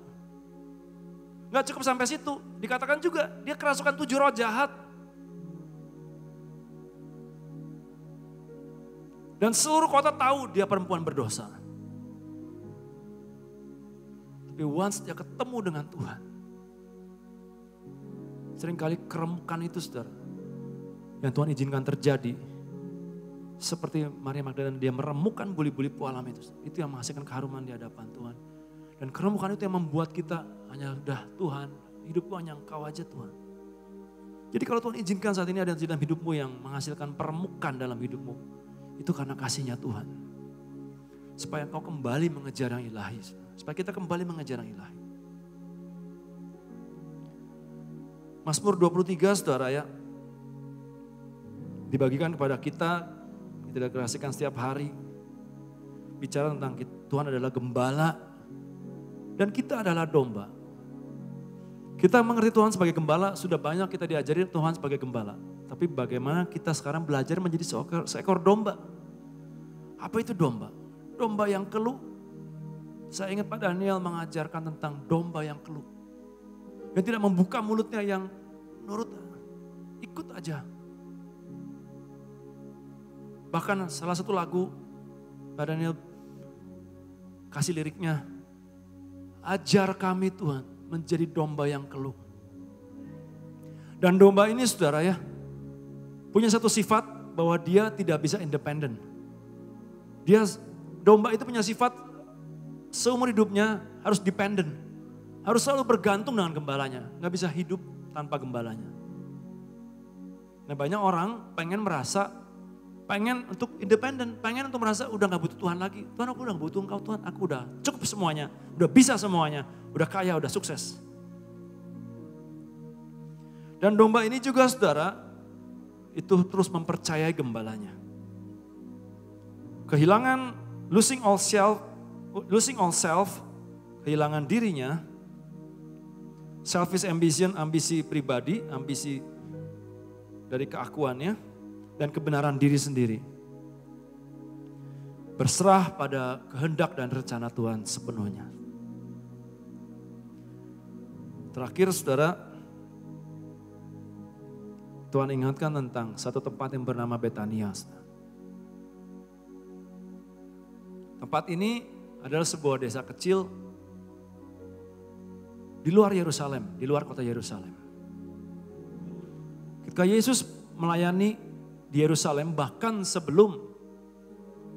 Gak cukup sampai situ. Dikatakan juga dia kerasukan 7 roh jahat. Dan seluruh kota tahu dia perempuan berdosa. Tapi once dia ketemu dengan Tuhan. Seringkali keremukan itu saudara. Yang Tuhan izinkan terjadi. Seperti Maria Magdalena dia meremukkan buli-buli pualam itu. Itu yang menghasilkan keharuman di hadapan Tuhan. Dan keremukan itu yang membuat kita hanya udah Tuhan. Hidupku hanya Engkau aja Tuhan. Jadi kalau Tuhan izinkan saat ini ada di dalam hidupmu yang menghasilkan peremukan dalam hidupmu. Itu karena kasihnya Tuhan. Supaya engkau kembali mengejar yang ilahi. Supaya kita kembali mengejar yang ilahi. Mazmur 23 saudara ya. Dibagikan kepada kita. Kita deklarasikan setiap hari. Bicara tentang Tuhan adalah gembala. Dan kita adalah domba. Kita mengerti Tuhan sebagai gembala, sudah banyak kita diajari Tuhan sebagai gembala. Tapi bagaimana kita sekarang belajar menjadi seekor domba. Apa itu domba? Domba yang keluh. Saya ingat Pak Daniel mengajarkan tentang domba yang keluh. Yang tidak membuka mulutnya, yang nurut, ikut aja. Bahkan salah satu lagu Pak Daniel kasih liriknya, ajar kami Tuhan menjadi domba yang keluh. Dan domba ini saudara ya, punya satu sifat bahwa dia tidak bisa independen. Domba itu punya sifat seumur hidupnya harus dependen. Harus selalu bergantung dengan gembalanya. Gak bisa hidup tanpa gembalanya. Nah banyak orang pengen untuk independen, pengen untuk merasa udah gak butuh Tuhan lagi. Tuhan aku udah gak butuh Engkau Tuhan, aku udah cukup semuanya, udah bisa semuanya, udah kaya, udah sukses. Dan domba ini juga saudara, itu terus mempercayai gembalanya. Kehilangan, losing all self, kehilangan dirinya, selfish ambition, ambisi pribadi, ambisi dari keakuannya, dan kebenaran diri sendiri. Berserah pada kehendak dan rencana Tuhan sepenuhnya. Terakhir saudara, Tuhan ingatkan tentang satu tempat yang bernama Betania. Tempat ini adalah sebuah desa kecil di luar Yerusalem, di luar kota Yerusalem. Ketika Yesus melayani di Yerusalem, bahkan sebelum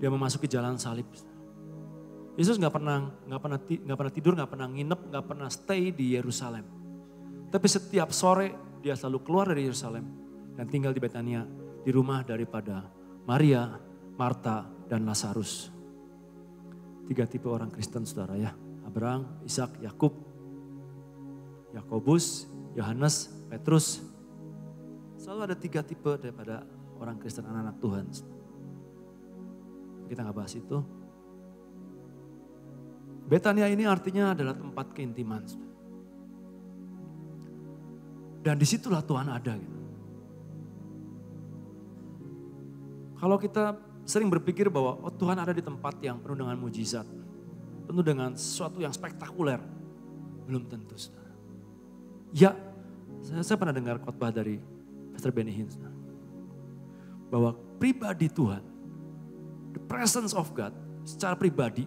dia memasuki jalan salib, Yesus nggak pernah tidur, nggak pernah nginep, nggak pernah stay di Yerusalem. Tapi setiap sore dia selalu keluar dari Yerusalem dan tinggal di Betania, di rumah daripada Maria, Marta, dan Lazarus. 3 tipe orang Kristen saudara ya, Abraham, Ishak, Yakub, Yakobus, Yohanes, Petrus. Selalu ada 3 tipe daripada orang Kristen, anak-anak Tuhan. Kita nggak bahas itu. Betania ini artinya adalah tempat keintiman. Dan disitulah Tuhan ada. Gitu. Kalau kita sering berpikir bahwa Tuhan ada di tempat yang penuh dengan mujizat, penuh dengan sesuatu yang spektakuler, belum tentu. Saudara. Ya, saya pernah dengar khotbah dari Pastor Benny Hinn, bahwa pribadi Tuhan, the presence of God secara pribadi,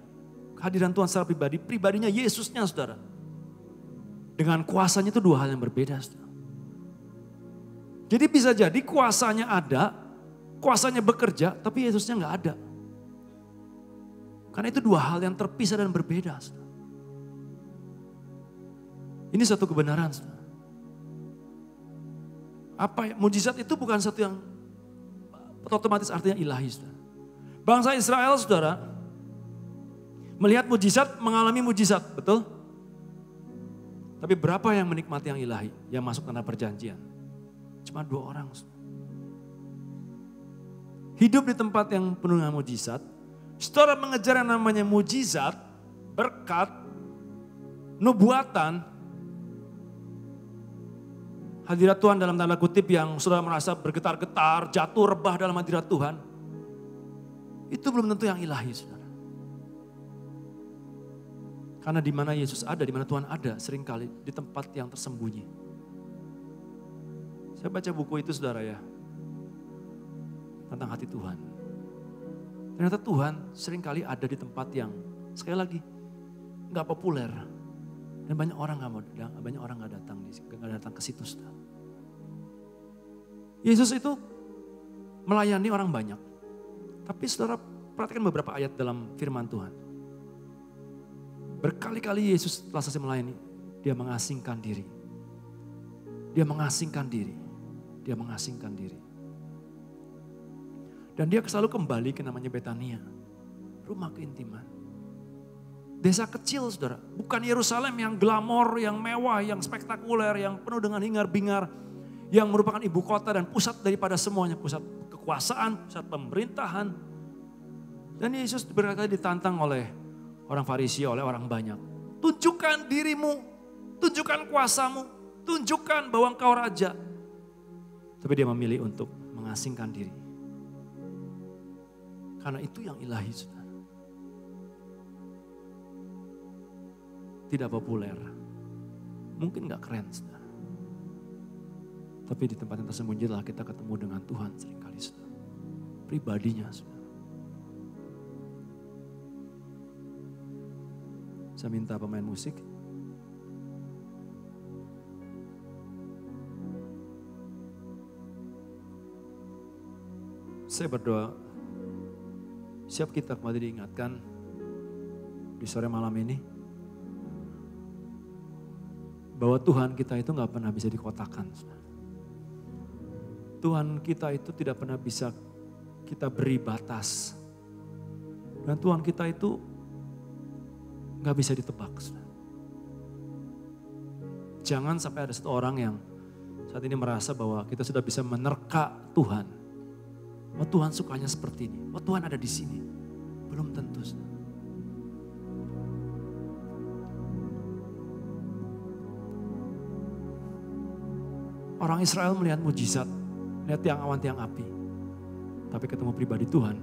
kehadiran Tuhan secara pribadi, pribadinya Yesusnya saudara. Dengan kuasanya itu 2 hal yang berbeda saudara. Jadi bisa jadi kuasanya ada, kuasanya bekerja, tapi Yesusnya nggak ada. Karena itu 2 hal yang terpisah dan berbeda. Saudara. Ini satu kebenaran. Saudara. Mujizat itu bukan satu yang otomatis artinya ilahi. Saudara. Bangsa Israel saudara, melihat mujizat, mengalami mujizat, betul? Tapi berapa yang menikmati yang ilahi, yang masuk tanah perjanjian? Cuma 2 orang. Hidup di tempat yang penuh dengan mujizat, saudara mengejar yang namanya mujizat, berkat, nubuatan, hadirat Tuhan dalam tanda kutip yang saudara merasa bergetar-getar, jatuh rebah dalam hadirat Tuhan. Itu belum tentu yang ilahi saudara. Karena di mana Yesus ada, di mana Tuhan ada, seringkali di tempat yang tersembunyi. Saya baca buku itu saudara ya, tentang hati Tuhan. Ternyata Tuhan seringkali ada di tempat yang sekali lagi gak populer. Dan banyak orang gak datang ke situ. Saudara. Yesus itu melayani orang banyak. Tapi saudara perhatikan beberapa ayat dalam firman Tuhan. Berkali-kali Yesus setelah selesai melayani, dia mengasingkan diri. Dia mengasingkan diri. Dia mengasingkan diri. Dan dia selalu kembali ke namanya Betania. Rumah keintiman. Desa kecil saudara. Bukan Yerusalem yang glamor, yang mewah, yang spektakuler, yang penuh dengan hingar-bingar. Yang merupakan ibu kota dan pusat daripada semuanya. Pusat kekuasaan, pusat pemerintahan. Dan Yesus berkali-kali ditantang oleh orang Farisi, oleh orang banyak. Tunjukkan dirimu, tunjukkan kuasamu. Tunjukkan bahwa engkau raja. Tapi dia memilih untuk mengasingkan diri. Karena itu yang ilahi, saudara. Tidak populer. Mungkin gak keren, saudara. Tapi di tempat yang tersembunyilah kita ketemu dengan Tuhan seringkali, saudara. Pribadinya, saudara. Saya minta pemain musik. Saya berdoa, siap kita kembali diingatkan di sore malam ini, bahwa Tuhan kita itu gak pernah bisa dikotakan. Tuhan kita itu tidak pernah bisa kita beri batas. Dan Tuhan kita itu gak bisa ditebak. Jangan sampai ada satu orang yang saat ini merasa bahwa kita sudah bisa menerka Tuhan. Oh Tuhan sukanya seperti ini. Oh Tuhan ada di sini. Belum tentu. Orang Israel melihat mujizat, melihat tiang awan, tiang api. Tapi ketemu pribadi Tuhan,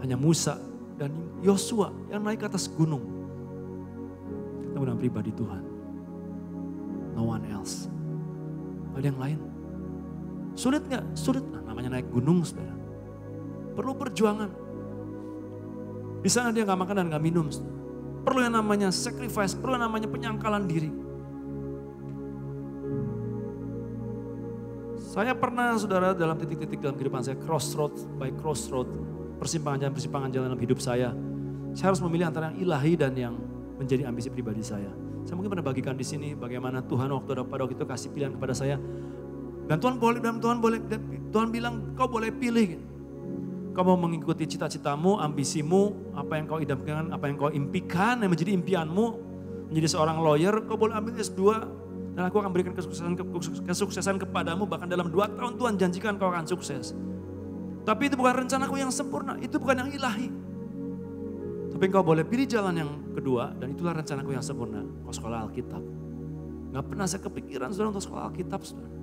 hanya Musa dan Yosua yang naik ke atas gunung. Ketemu dengan pribadi Tuhan. No one else. Ada yang lain? Sulit gak? Sulit. Nah, namanya naik gunung, saudara. Perlu perjuangan. Di sana dia gak makan dan gak minum. Perlu yang namanya sacrifice, perlu yang namanya penyangkalan diri. Saya pernah, saudara, dalam titik-titik dalam kehidupan saya, crossroad by crossroad, persimpangan jalan dalam hidup saya. Saya harus memilih antara yang ilahi dan yang menjadi ambisi pribadi saya. Saya mungkin pernah bagikan di sini bagaimana Tuhan pada waktu itu kasih pilihan kepada saya. Dan Tuhan bilang kau boleh pilih. Kau mau mengikuti cita-citamu, ambisimu, apa yang kau idamkan, apa yang kau impikan, yang menjadi impianmu, menjadi seorang lawyer, kau boleh ambil S2. Dan aku akan berikan kesuksesan kepadamu, bahkan dalam 2 tahun Tuhan janjikan kau akan sukses. Tapi itu bukan rencanaku yang sempurna, itu bukan yang ilahi. Tapi engkau boleh pilih jalan yang kedua, dan itulah rencanaku yang sempurna. Kau sekolah Alkitab. Gak pernah saya kepikiran, saudara, untuk sekolah Alkitab, saudara.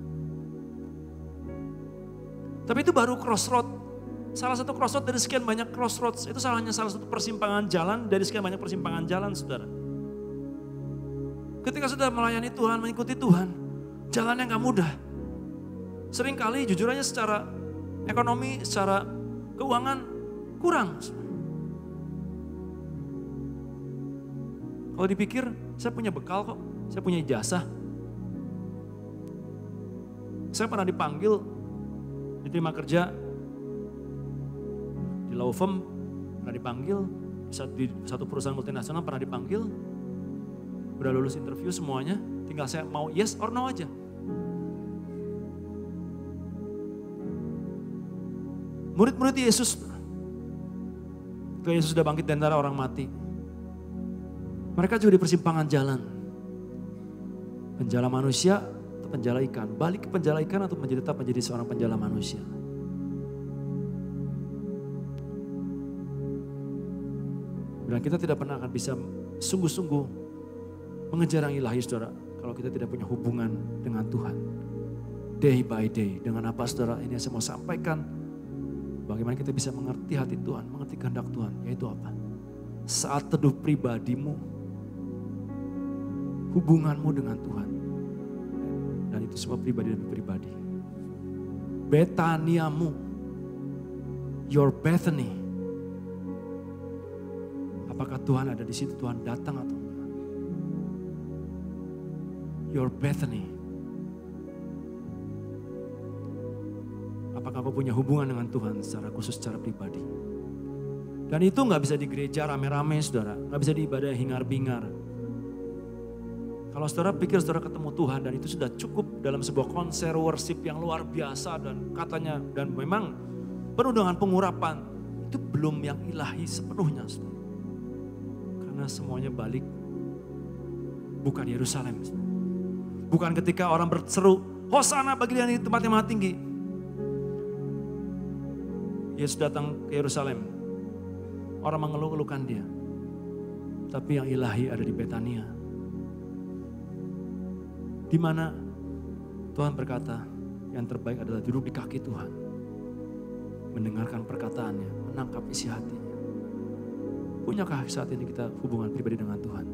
Tapi itu baru crossroad. Salah satu crossroad dari sekian banyak crossroads. Itu hanya salah satu persimpangan jalan dari sekian banyak persimpangan jalan, saudara. Ketika sudah melayani Tuhan, mengikuti Tuhan, jalannya gak mudah. Seringkali jujur aja secara ekonomi, secara keuangan kurang. Kalau dipikir, saya punya bekal kok, saya punya ijazah. Saya pernah dipanggil, diterima kerja di law firm, pernah dipanggil, di satu perusahaan multinasional pernah dipanggil, udah lulus interview semuanya, tinggal saya mau yes or no aja. Murid-murid Yesus, ketika Yesus sudah bangkit dari antara orang mati, mereka juga di persimpangan jalan. Penjala manusia atau penjala ikan. Balik ke penjala ikan atau tetap menjadi seorang penjala manusia. Dan kita tidak pernah akan bisa sungguh-sungguh mengejar yang ilahi, saudara, kalau kita tidak punya hubungan dengan Tuhan. Day by day. Dengan apa, saudara? Ini saya mau sampaikan. Bagaimana kita bisa mengerti hati Tuhan, mengerti kehendak Tuhan. Yaitu apa? Saat teduh pribadimu, hubunganmu dengan Tuhan. Dan itu semua pribadi demi pribadi. Betaniamu, your Bethany. Apakah Tuhan ada di situ? Tuhan datang atau enggak? Your Bethany. Apakah kau punya hubungan dengan Tuhan secara khusus, secara pribadi? Dan itu gak bisa di gereja rame-rame, saudara. Gak bisa di ibadah hingar-bingar. Kalau saudara pikir saudara ketemu Tuhan dan itu sudah cukup dalam sebuah konser worship yang luar biasa dan katanya, dan memang penuh dengan pengurapan. Itu belum yang ilahi sepenuhnya, saudara. Karena semuanya balik. Bukan Yerusalem. Bukan ketika orang berseru, Hosana bagi dia di tempat yang maha tinggi. Yesus datang ke Yerusalem. Orang mengeluh-elukan dia. Tapi yang ilahi ada di Betania. Di mana Tuhan berkata, yang terbaik adalah duduk di kaki Tuhan. Mendengarkan perkataannya, menangkap isi hatinya. Punyakah saat ini kita hubungan pribadi dengan Tuhan?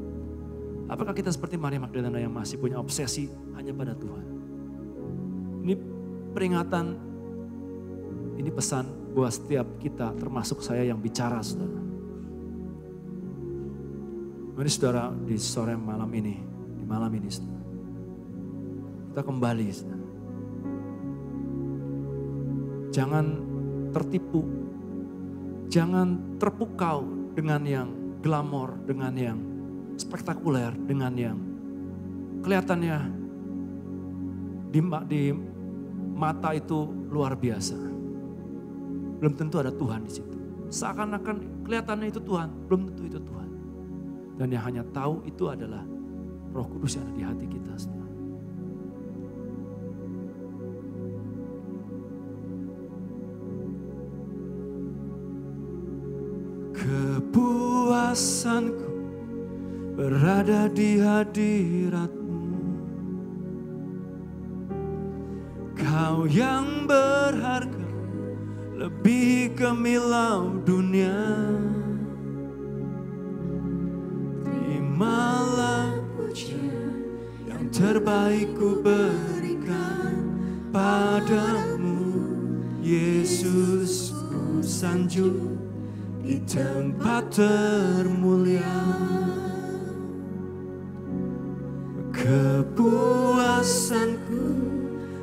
Apakah kita seperti Maria Magdalena yang masih punya obsesi hanya pada Tuhan? Ini peringatan, ini pesan buat setiap kita, termasuk saya yang bicara, saudara. Mari saudara, di sore malam ini, saudara, kita kembali, saudara. Jangan tertipu, jangan terpukau dengan yang glamor, dengan yang spektakuler, dengan yang kelihatannya di mata itu luar biasa. Belum tentu ada Tuhan di situ. Seakan-akan kelihatannya itu Tuhan, belum tentu itu Tuhan. Dan yang hanya tahu itu adalah Roh Kudus yang ada di hati kita semua. Kepuasanku berada di hadirat-Mu. Kau yang berharga lebih gemilau dunia. Terimalah pujian yang terbaik ku berikan padamu, Yesus, ku sanjung di tempat termulia. Kepuasanku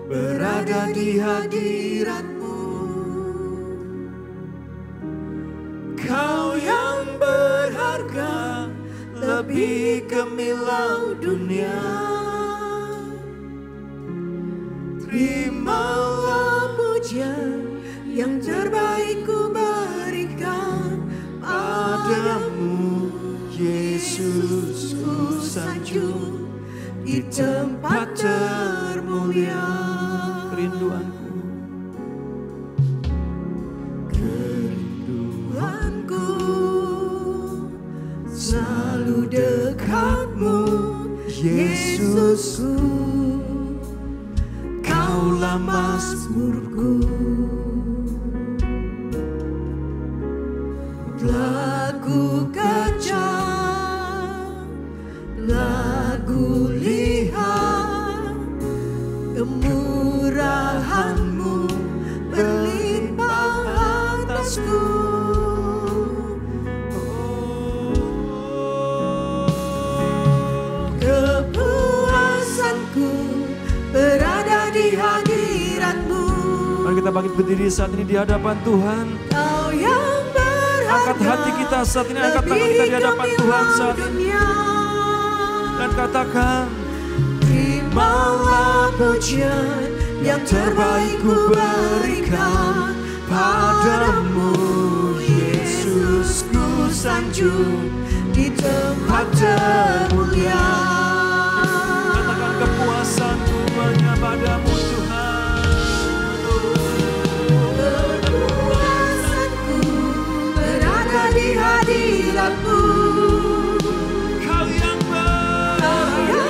berada di hadirat-Mu. Kau yang berharga lebih gemilau dunia. Terimalah pujian yang terbaik ku berikan padamu, Yesus, ku sanjung di tempat termulia. Kerinduanku selalu dekat-Mu, Yesusku. Kaulah mazmurku, lagu kejar, lagu lihat, kemurahan-Mu berlimpah atasku. Kepuasanku berada di hadirat-Mu. Mari kita bangkit berdiri saat ini di hadapan Tuhan. Kau yang angkat hati kita saat ini, angkat tangan kita di hadapan Tuhan saat ini. Dan katakan, terimalah pujian yang terbaik ku berikan padamu, Yesus, ku sanjung di tempat termulia. Katakan, kepuasanku hanya padamu Tuhan. Kepuasanku berada di hadirat-Mu. Kau yang berharga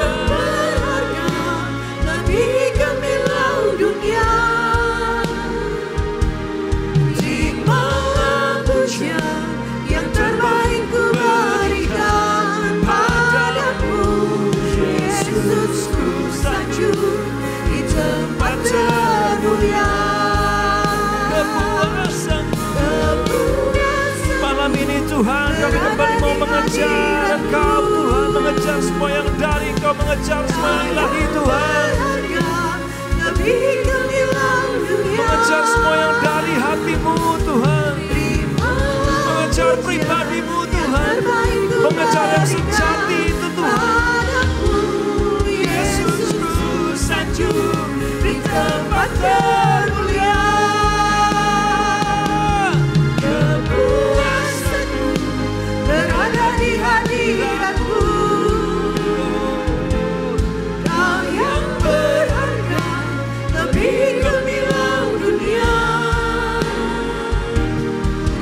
lebih gemilau dunia. Terimalah pujian yang terbaik ku berikan padamu, Yesus, ku sanjung di tempat termulia. Malam ini Tuhan, kami kembali mau mengejar Engkau Tuhan, mengejar semua yang dari Engkau, mengejar semua yang ilahi Tuhan, mengejar semua yang dari hati-Mu Tuhan, mengejar pribadi-Mu Tuhan, mengejar yang sejati itu Tuhan. Yesus, ku sanjung di tempat termulia. Kepuasanku berada di hadirat-Mu. Kau yang berharga lebih gemilau dunia.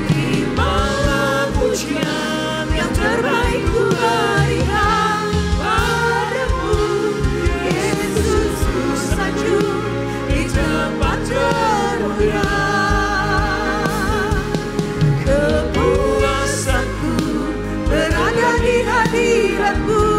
Terimalah pujian yang terbaik ku berikan hadiratmu.